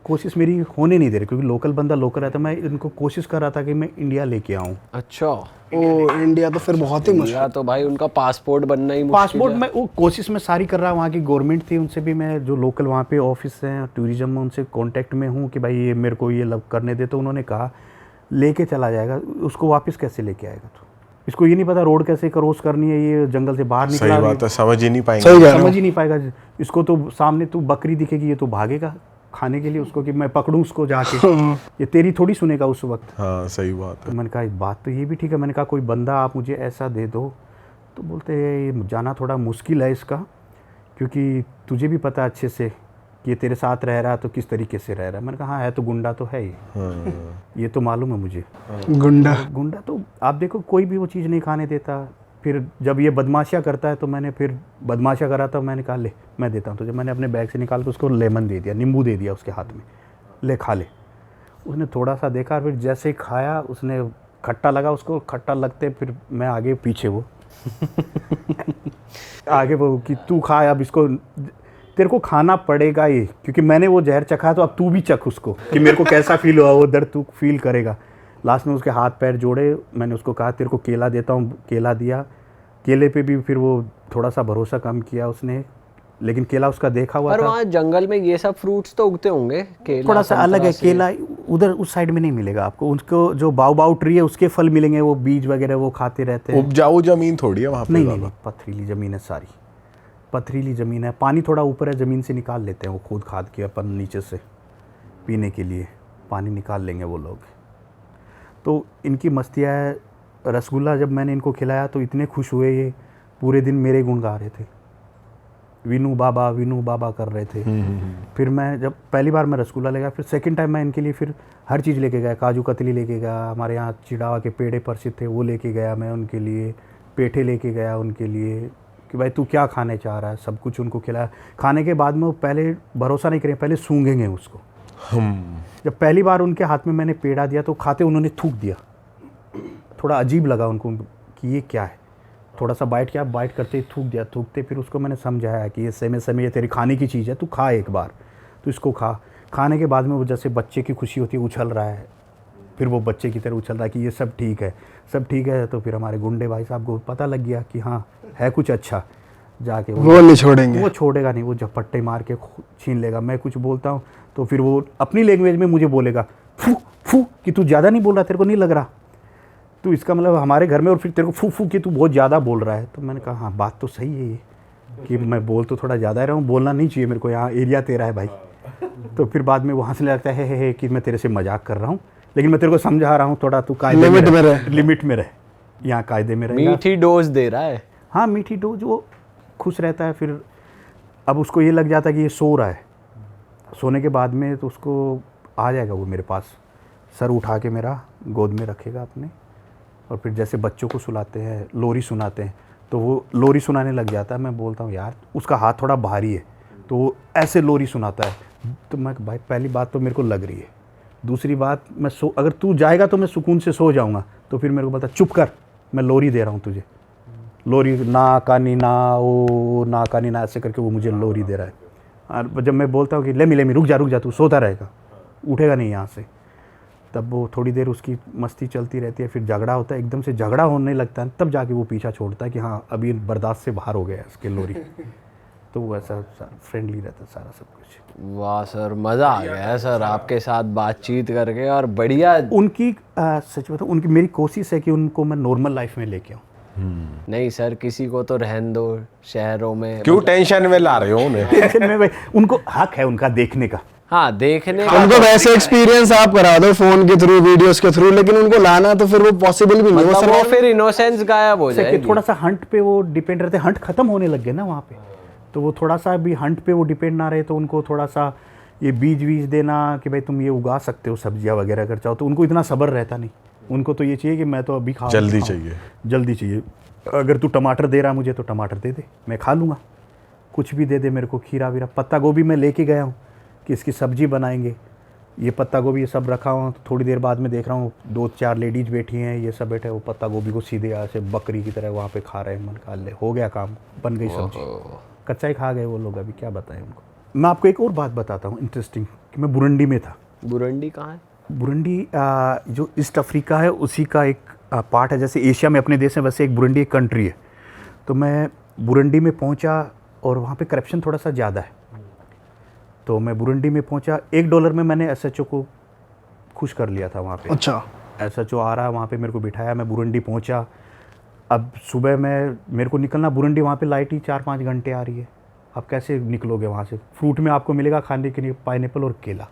कोशिश मेरी होने नहीं दे रहे, क्योंकि लोकल बंदा लोकल रहता है। मैं इनको कोशिश कर रहा था कि मैं इंडिया लेके आऊँ। अच्छा, ओ इंडिया तो फिर बहुत ही मुश्किल। या तो भाई उनका पासपोर्ट बनना ही मुश्किल पासपोर्ट है। में वो कोशिश मैं सारी कर रहा हूँ। वहाँ की गवर्नमेंट थी, उनसे भी मैं, जो लोकल वहाँ पे ऑफिस हैं टूरिज्म में, उनसे कांटेक्ट में हूँ कि भाई ये मेरे को ये लव करने दे। तो उन्होंने कहा लेके चला जाएगा। उसको वापस कैसे लेके आएगा? तो इसको ये नहीं पता रोड कैसे क्रॉस करनी है, ये जंगल से बाहर सही निकला बात है, समझ ही नहीं सही पाएंगे। कह रहे हो। समझ ही नहीं पाएगा। इसको तो सामने तू बकरी दिखेगी, ये तो भागेगा, खाने के लिए उसको कि मैं पकड़ूं उसको जाके, ये तेरी थोड़ी सुनेगा उस वक्त। हाँ सही बात तो है। मैंने कहा बात तो ये भी ठीक है, मैंने कहा कोई बंदा आप मुझे ऐसा दे दो, तो बोलते हैं जाना थोड़ा मुश्किल है इसका, क्योंकि तुझे भी पता अच्छे से कि ये तेरे साथ रह रहा है तो किस तरीके से रह रहा है। मैंने कहा हाँ है तो गुंडा तो है ही, ये तो मालूम है मुझे। गुंडा तो आप देखो कोई भी वो चीज़ नहीं खाने देता। फिर जब ये बदमाशियाँ करता है तो मैंने फिर बदमाशियाँ करा तो मैंने कहा ले मैं देता हूँ। तो जब मैंने अपने बैग से निकाल के उसको लेमन दे दिया, नींबू दे दिया उसके हाथ में, ले खा ले। उसने थोड़ा सा देखा, फिर जैसे ही खाया उसने खट्टा लगा उसको, खट्टा लगते फिर मैं आगे पीछे वो आगे वो कि तू खा अब इसको, तेरे को खाना पड़ेगा ये, क्योंकि मैंने वो जहर चखा तो अब तू भी चख उसको कि मेरे को कैसा फील हुआ, वो दर्द तू फील करेगा। लास्ट में उसके हाथ पैर जोड़े, मैंने उसको कहा तेरे को केला देता हूँ, केला दिया। केले पे भी फिर वो थोड़ा सा भरोसा कम किया उसने, लेकिन केला उसका देखा हुआ पर था। वहाँ जंगल में ये सब फ्रूट्स तो उगते होंगे, केला थोड़ा सा अलग है, संतरा केला उधर उस साइड में नहीं मिलेगा आपको। उसको जो बाऊ ट्री है उसके फल मिलेंगे, वो बीज वगैरह वो खाते रहते हैं। उपजाऊ जमीन थोड़ी है वहाँ पे नहीं ज़्यादा। नहीं, पथरीली ज़मीन है सारी, पथरीली ज़मीन है। पानी थोड़ा ऊपर है, ज़मीन से निकाल लेते हैं वो खुद खाद के अपन नीचे से पीने के लिए पानी निकाल लेंगे वो लोग। तो इनकी मस्तियाँ है। रसगुल्ला जब मैंने इनको खिलाया तो इतने खुश हुए, ये पूरे दिन मेरे गुण गा रहे थे, विनू बाबा कर रहे थे। फिर मैं जब पहली बार मैं रसगुल्ला ले गया, फिर सेकंड टाइम मैं इनके लिए फिर हर चीज़ लेके गया। काजू कतली लेके गया, हमारे यहाँ चिड़ावा के पेड़े प्रसिद्ध थे वो लेके गया मैं उनके लिए, पेठे लेके गया उनके लिए कि भाई तू क्या खाने चाह रहा है, सब कुछ उनको खिलाया। खाने के बाद में वो पहले भरोसा नहीं करें, पहले सूंघेंगे उसको। जब पहली बार उनके हाथ में मैंने पेड़ा दिया तो खाते उन्होंने थूक दिया। थोड़ा अजीब लगा उनको कि ये क्या है, थोड़ा सा बाइट किया, बाइट करते ही थूक दिया। थूकते फिर उसको मैंने समझाया कि ये समय ये तेरी खाने की चीज़ है, तू खा एक बार, तो इसको खा। खाने के बाद में वो जैसे बच्चे की खुशी होती है, उछल रहा है, फिर वो बच्चे की तरह उछल रहा है कि ये सब ठीक है, सब ठीक है। तो फिर हमारे गुंडे भाई साहब को पता लग गया कि हाँ है कुछ अच्छा, जाके वो नहीं छोड़ेंगे। वो छोड़ेगा नहीं, वो झपट्टे मार के छीन लेगा। मैं कुछ बोलता हूँ तो फिर वो अपनी लैंग्वेज में मुझे बोलेगा फू फू कि तू ज़्यादा नहीं बोल रहा, तेरे को नहीं लग रहा, तो इसका मतलब हमारे घर में, और फिर तेरे को फू फू कि तू बहुत ज़्यादा बोल रहा है। तो मैंने कहा हाँ बात तो सही है ये कि मैं बोल तो थोड़ा ज़्यादा रहा हूँ, बोलना नहीं चाहिए मेरे को, यहाँ एरिया तेरा है भाई। तो फिर बाद में वो हंसने लगता है कि मैं तेरे से मजाक कर रहा हूँ, लेकिन मैं तेरे को समझा रहा हूँ, थोड़ा तू कायदे में रह, लिमिट में रह, यहाँ कायदे में रह। मीठी डोज दे रहा है। हाँ मीठी डोज, वो खुश रहता है। फिर अब उसको ये लग जाता है कि ये सो रहा है, सोने के बाद में तो उसको आ जाएगा वो मेरे पास, सर उठा के मेरा गोद में रखेगा अपने, और फिर जैसे बच्चों को सुलाते हैं, लोरी सुनाते हैं, तो वो लोरी सुनाने लग जाता है। मैं बोलता हूँ यार उसका हाथ थोड़ा भारी है, तो वो ऐसे लोरी सुनाता है। तो मैं भाई पहली बात तो मेरे को लग रही है, दूसरी बात मैं अगर तू जाएगा तो मैं सुकून से सो जाऊँगा। तो फिर मेरे को बोलता चुप कर, मैं लोरी दे रहा हूँ तुझे, लोरी ना कानी ना ओ ना कानी ना, ऐसे करके वो मुझे लोरी दे रहा है। और जब मैं बोलता हूँ कि लेमी रुक जा तू सोता रहेगा, उठेगा नहीं यहाँ से, तब वो थोड़ी देर उसकी मस्ती चलती रहती है। फिर झगड़ा होता है, एकदम से झगड़ा होने लगता है, तब जाके वो पीछा छोड़ता है कि हाँ अभी बर्दाश्त से बाहर हो गया है इसके लोरी। तो वो ऐसा फ्रेंडली रहता है सारा सब कुछ। वाह सर, मज़ा आ गया है सर आपके साथ बातचीत करके, और बढ़िया। उनकी सच बताऊं, उनकी मेरी कोशिश है कि उनको मैं नॉर्मल लाइफ में लेके आऊँ। नहीं सर, किसी को तो रहने दो शहरों में, क्यों टेंशन में ला रहे हो उन्हें? टेंशन में भाई, उनको हक है उनका देखने का। हाँ देखने का उनको वैसे एक्सपीरियंस आप करा दो फोन के थ्रू, वीडियोस के थ्रू, लेकिन उनको लाना तो फिर वो पॉसिबल भी नहीं। मतलब वो फिर इनोसेंस गायब हो जाएगी। थोड़ा सा हंट पे वो डिपेंड रहते हैं, हंट खत्म होने लग गए ना वहाँ पे, तो वो थोड़ा सा भी हंट पे वो डिपेंड ना रहे। तो उनको थोड़ा सा ये बीज देना कि भाई तुम ये उगा सकते हो सब्जियाँ वगैरह अगर चाहो, तो उनको इतना सब्र रहता नहीं। उनको तो ये चाहिए कि मैं तो अभी खा जल्दी चाहिए। अगर तू टमाटर दे रहा मुझे तो टमाटर दे दे, मैं खा लूँगा, कुछ भी दे दे मेरे को, खीरा वीरा। पत्ता गोभी मैं लेके गया हूँ कि इसकी सब्जी बनाएंगे, ये पत्ता गोभी ये सब रखा हुआ। तो थोड़ी देर बाद में देख रहा हूँ 2-4 लेडीज बैठी हैं, ये सब बैठे, वो पत्ता गोभी को सीधे ऐसे बकरी की तरह वहाँ पे खा रहे हैं। मन का ले हो गया काम, बन गई सब्जी, कच्चा ही खा गए वो लोग, अभी क्या बताएं उनको। मैं आपको एक और बात बताता हूँ इंटरेस्टिंग, कि मैं बुरुंडी में था। बुरुंडी कहाँ है? बुरुंडी जो ईस्ट अफ्रीका है उसी का एक पार्ट है, जैसे एशिया में अपने देश में वैसे एक बुरुंडी एक कंट्री है। तो मैं बुरुंडी में पहुंचा और वहाँ पे करप्शन थोड़ा सा ज़्यादा है। तो मैं बुरुंडी में पहुंचा, $1 में मैंने SHO को खुश कर लिया था वहाँ पे। अच्छा, SHO आ रहा, वहाँ पे मेरे को बिठाया, मैं बुरुंडी पहुँचा। अब सुबह में मेरे को निकलना बुरुंडी, वहाँ पे लाइट ही 4-5 घंटे आ रही है, आप कैसे निकलोगे वहाँ से? फ्रूट में आपको मिलेगा खाने के लिए पाइनएप्पल और केला,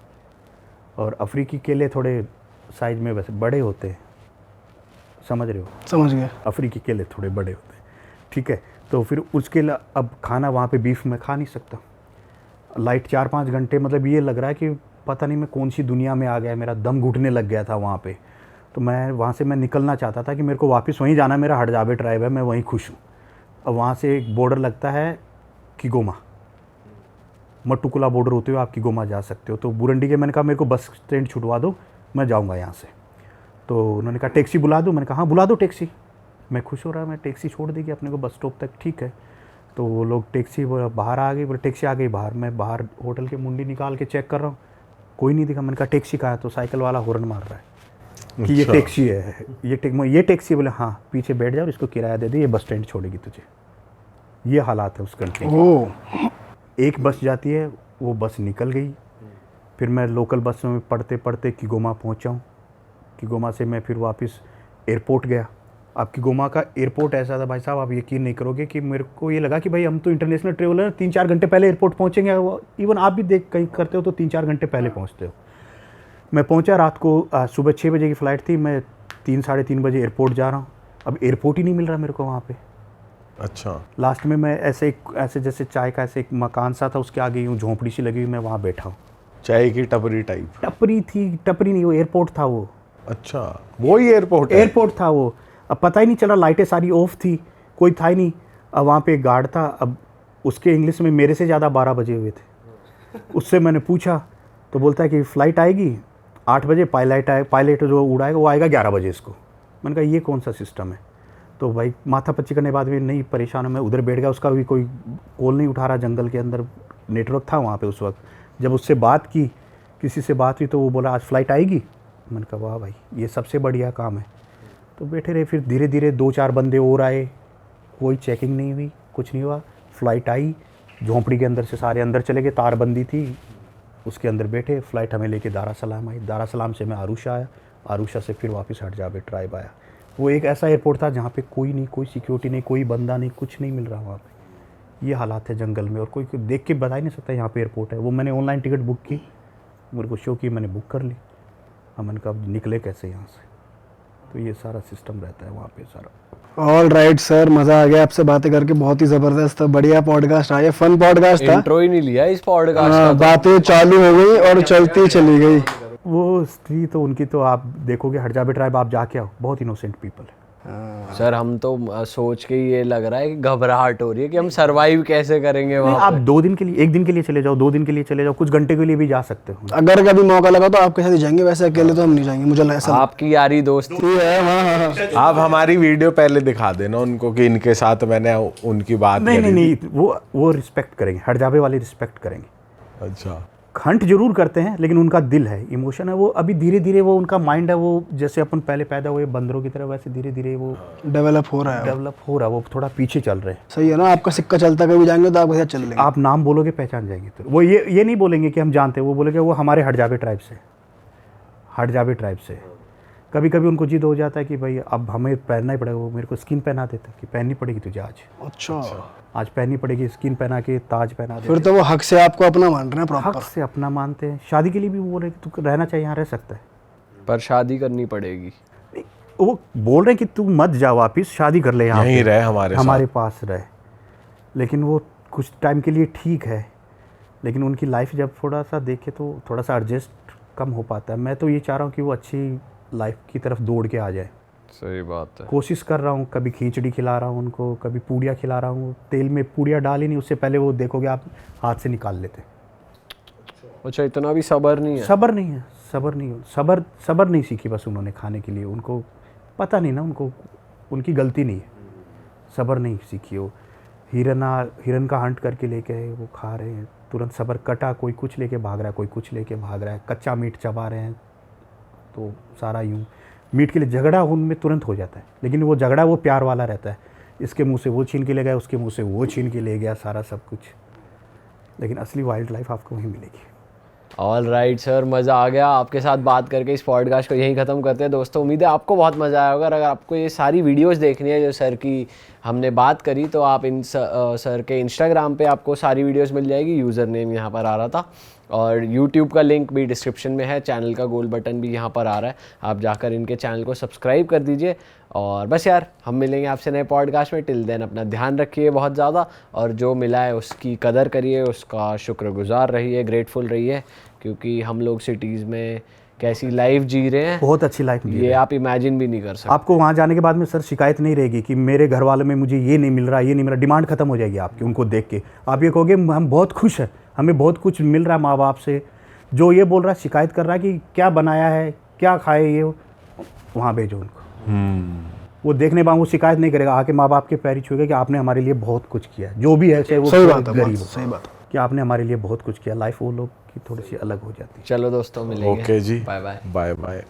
और अफ्रीकी केले थोड़े साइज़ में वैसे बड़े होते हैं, समझ रहे हो? समझ गया। अफ्रीकी केले थोड़े बड़े होते हैं, ठीक है। तो फिर उसके अब खाना वहाँ पे बीफ में खा नहीं सकता। लाइट 4-5 घंटे, मतलब ये लग रहा है कि पता नहीं मैं कौन सी दुनिया में आ गया, मेरा दम घुटने लग गया था वहाँ पे। तो मैं वहाँ से मैं निकलना चाहता था कि मेरे को वापस वहीं जाना, मेरा हड़जाबे ट्राइब है, मैं वहीं खुश हूँ। और वहाँ से एक बॉर्डर लगता है किगोमा, मटुकुला बॉर्डर होते हुए आप किगोमा जा सकते हो। तो बुरुंडी के मैंने कहा मेरे को बस स्टैंड छुटवा दो, मैं जाऊँगा यहाँ से। तो उन्होंने कहा टैक्सी बुला दो, मैंने कहा हाँ बुला दो टैक्सी। मैं खुश हो रहा, मैं टैक्सी छोड़ देगी अपने को बस स्टॉप तक, ठीक है। तो वो लोग टैक्सी बाहर आ गई, बोले टैक्सी आ गई बाहर। मैं बाहर होटल की मुंडी निकाल के चेक कर रहा हूँ, कोई नहीं दिखा। मैंने कहा टैक्सी कहाँ है? तो साइकिल वाला हॉर्न मार रहा है कि ये टैक्सी है, ये टैक्सी। बोले हाँ पीछे बैठ जाओ, इसको किराया दे दे, ये बस स्टैंड छोड़ेगी तुझे। ये हालात है उस कंट्री के। एक बस जाती है, वो बस निकल गई। फिर मैं लोकल बस में पढ़ते पढ़ते किगोमा पहुँचा हूँ। किगोमा से मैं फिर वापस एयरपोर्ट गया। अब किगोमा का एयरपोर्ट ऐसा था भाई साहब, आप यकीन नहीं करोगे कि मेरे को ये लगा कि भाई हम तो इंटरनेशनल ट्रेवलर 3-4 घंटे पहले एयरपोर्ट पहुँचेंगे। इवन आप भी देख कहीं करते हो तो 3-4 घंटे पहले पहुँचते हो। मैं पहुँचा रात को, सुबह 6 बजे की फ़्लाइट थी, मैं 3-3:30 बजे एयरपोर्ट जा रहा हूँ। अब एयरपोर्ट ही नहीं मिल रहा मेरे को वहाँ पे। अच्छा। लास्ट में मैं ऐसे जैसे चाय का ऐसे एक मकान सा था, उसके आगे यूँ झोंपड़ी सी लगी हुई, मैं वहाँ बैठा हूँ। चाय की टपरी टाइप? टपरी थी, टपरी नहीं, वो एयरपोर्ट था वो। अच्छा, वो ही एयरपोर्ट है? एयरपोर्ट था वो। अब पता ही नहीं चला, लाइटें सारी ऑफ थी, कोई था ही नहीं। अब वहाँ पे एक गार्ड था, अब उसके इंग्लिश में मेरे से ज़्यादा 12 बजे हुए थे। उससे मैंने पूछा तो बोलता है कि फ़्लाइट आएगी 8 बजे, पायलट जो उड़ाएगा वो आएगा 11 बजे इसको। मैंने कहा ये कौन सा सिस्टम है? तो भाई माथा पच्ची करने के बाद भी नहीं परेशान, मैं उधर बैठ गया। उसका भी कोई कॉल नहीं उठा रहा, जंगल के अंदर नेटवर्क था वहाँ पे उस वक्त। जब उससे बात की, किसी से बात हुई, तो वो बोला आज फ़्लाइट आएगी। मैंने कहा वाह भाई ये सबसे बढ़िया काम है। तो बैठे रहे। फिर धीरे धीरे 2-4 बंदे और आए, कोई चेकिंग नहीं हुई, कुछ नहीं हुआ। फ़्लाइट आई, झोंपड़ी के अंदर से सारे अंदर चले गए, तारबंदी थी, उसके अंदर बैठे। फ़्लाइट हमें लेके दारा सलाम आई। दारा सलाम से मैं आरुषा आया, आरुषा से फिर वापस हड़जाबे ट्राइब आया। वो एक ऐसा एयरपोर्ट था जहाँ पे कोई नहीं, कोई सिक्योरिटी नहीं, कोई बंदा नहीं, कुछ नहीं मिल रहा वहाँ पे। ये हालात है जंगल में, और कोई देख के बता ही नहीं सकता यहाँ पे एयरपोर्ट है। वो मैंने ऑनलाइन टिकट बुक की, मेरे को शो की, मैंने बुक कर ली। अब मैंने कहा निकले कैसे यहाँ से? तो ये सारा सिस्टम रहता है वहाँ पे सारा। ऑल राइट सर, मज़ा आ गया आपसे बातें करके, बहुत ही ज़बरदस्त बढ़िया पॉडकास्ट आया, फन पॉडकास्ट था। इंट्रो ही नहीं लिया इस पॉडकास्ट हाँ, का। बातें चालू हो गई और चलती चली गई। वो स्त्री तो उनकी तो आप देखोगे, हड़जाबे ट्राइब आप जाके आओ, बहुत इनोसेंट पीपल है। सर हम तो सोच के ये लग रहा है कि घबराहट हो रही है कि हम सरवाइव कैसे करेंगे नहीं, वहाँ आप 2 दिन के लिए, 1 दिन के लिए चले जाओ, 2 दिन के लिए चले जाओ, कुछ घंटे के लिए भी जा सकते हो। अगर कभी मौका लगा तो आपके साथ ही जाएंगे, वैसे अकेले तो हम नहीं जाएंगे, मुझे ऐसा आपकी यारी दोस्ती है। हाँ। आप हमारी वीडियो पहले दिखा देना उनको कि इनके साथ मैंने उनकी बात नहीं करी नहीं थी। नहीं, वो रिस्पेक्ट करेंगे, हड़जाबे वाले रिस्पेक्ट करेंगे। अच्छा। हंट जरूर करते हैं, लेकिन उनका दिल है, इमोशन है। वो अभी धीरे धीरे वो उनका माइंड है, वो जैसे अपन पहले पैदा हुए बंदरों की तरह, वैसे धीरे धीरे वो डेवलप हो रहा है। डेवलप हो रहा है, वो थोड़ा पीछे चल रहे हैं। सही है ना, आपका सिक्का चलता कभी जाएंगे तो आपके साथ चल लेंगे। आप नाम बोलोगे पहचान जाएंगे। तो वो ये नहीं बोलेंगे कि हम जानते हैं, वो बोलेंगे वो हमारे हड़जाबे ट्राइब से, हड़जाबे ट्राइब से। कभी कभी उनको जिद हो जाता है कि भाई अब हमें पहनना ही पड़ेगा। वो मेरे को स्किन पहना देता कि पहननी पड़ेगी तुझे आज, अच्छा, आज पहननी पड़ेगी, स्किन पहना के ताज पहना दे। फिर तो वो हक से आपको अपना मान रहे हैं प्रॉपर। हक से अपना मानते हैं। शादी के लिए भी वो बोल रहे कि तू रहना चाहिए, यहाँ रह सकता है, पर शादी करनी पड़ेगी। वो बोल रहे हैं कि तू मत जा वापिस, शादी कर ले, यहाँ यहीं पे रहे हमारे पास रहे। लेकिन वो कुछ टाइम के लिए ठीक है, लेकिन उनकी लाइफ जब थोड़ा सा देखे तो थोड़ा सा एडजस्ट कम हो पाता है। मैं तो ये चाह रहा हूँ कि वो अच्छी लाइफ की तरफ दौड़ के आ जाए। सही बात है। कोशिश कर रहा हूँ, कभी खिचड़ी खिला रहा हूँ उनको, कभी पूड़ियाँ खिला रहा हूँ। तेल में पूड़ियाँ डाली नहीं, उससे पहले वो देखोगे आप हाथ से निकाल लेते। अच्छा, इतना भी सब्र नहीं है? सब्र नहीं है, सब्र नहीं है, सब्र नहीं सीखी बस उन्होंने खाने के लिए। उनको पता नहीं ना, उनको उनकी गलती नहीं है, सब्र नहीं सीखी। वो हिरन का हंट करके लेके आए, वो खा रहे हैं, तुरंत सब्र कटा, कोई कुछ लेके भाग रहा है, कोई कुछ लेके भाग रहा है, कच्चा मीट चबा रहे हैं, तो सारा यूँ मीट के लिए झगड़ा उनमें तुरंत हो जाता है। लेकिन वो झगड़ा वो प्यार वाला रहता है, इसके मुंह से वो छीन के ले गया, उसके मुंह से वो छीन के ले गया, सारा सब कुछ। लेकिन असली वाइल्ड लाइफ आपको वहीं मिलेगी। ऑल राइट सर, मज़ा आ गया आपके साथ बात करके। इस पॉडकास्ट को यहीं ख़त्म करते हैं दोस्तों। उम्मीद है आपको बहुत मज़ा आया होगा। अगर आपको ये सारी वीडियोस देखनी है जो सर की हमने बात करी तो आप इन सर के इंस्टाग्राम पे आपको सारी वीडियोस मिल जाएगी, यूज़र नेम यहाँ पर आ रहा था, और यूट्यूब का लिंक भी डिस्क्रिप्शन में है, चैनल का गोल बटन भी यहाँ पर आ रहा है, आप जाकर इनके चैनल को सब्सक्राइब कर दीजिए। और बस यार, हम मिलेंगे आपसे नए पॉडकास्ट में। टिल देन अपना ध्यान रखिए बहुत ज़्यादा, और जो मिला है उसकी कदर करिए, उसका शुक्रगुजार रहिए, ग्रेटफुल रहिए, क्योंकि हम लोग सिटीज़ में कैसी लाइफ जी रहे हैं, बहुत अच्छी लाइफ जी ये आप इमेजिन भी नहीं कर सकते। आपको वहाँ जाने के बाद में सर शिकायत नहीं रहेगी कि मेरे घर वालों में मुझे ये नहीं मिल रहा, ये नहीं मिल रहा। डिमांड खत्म हो जाएगी आपकी उनको देख के। आप ये कहोगे हम बहुत खुश हैं, हमें बहुत कुछ मिल रहा है माँ बाप से। जो ये बोल रहा है, शिकायत कर रहा है कि क्या बनाया है, क्या खाए, ये वहाँ भेजो उनको। वो देखने बाद वो शिकायत नहीं करेगा, आके माँ बाप के पैर छूएगा कि आपने हमारे लिए बहुत कुछ किया, जो भी है चाहे वो सही बात है, गरीब सही बात है। कि आपने हमारे लिए बहुत कुछ किया। लाइफ वो लोग की थोड़ी सी अलग हो जाती है। चलो दोस्तों, मिलेंगे। Okay ji, bye bye. Bye bye.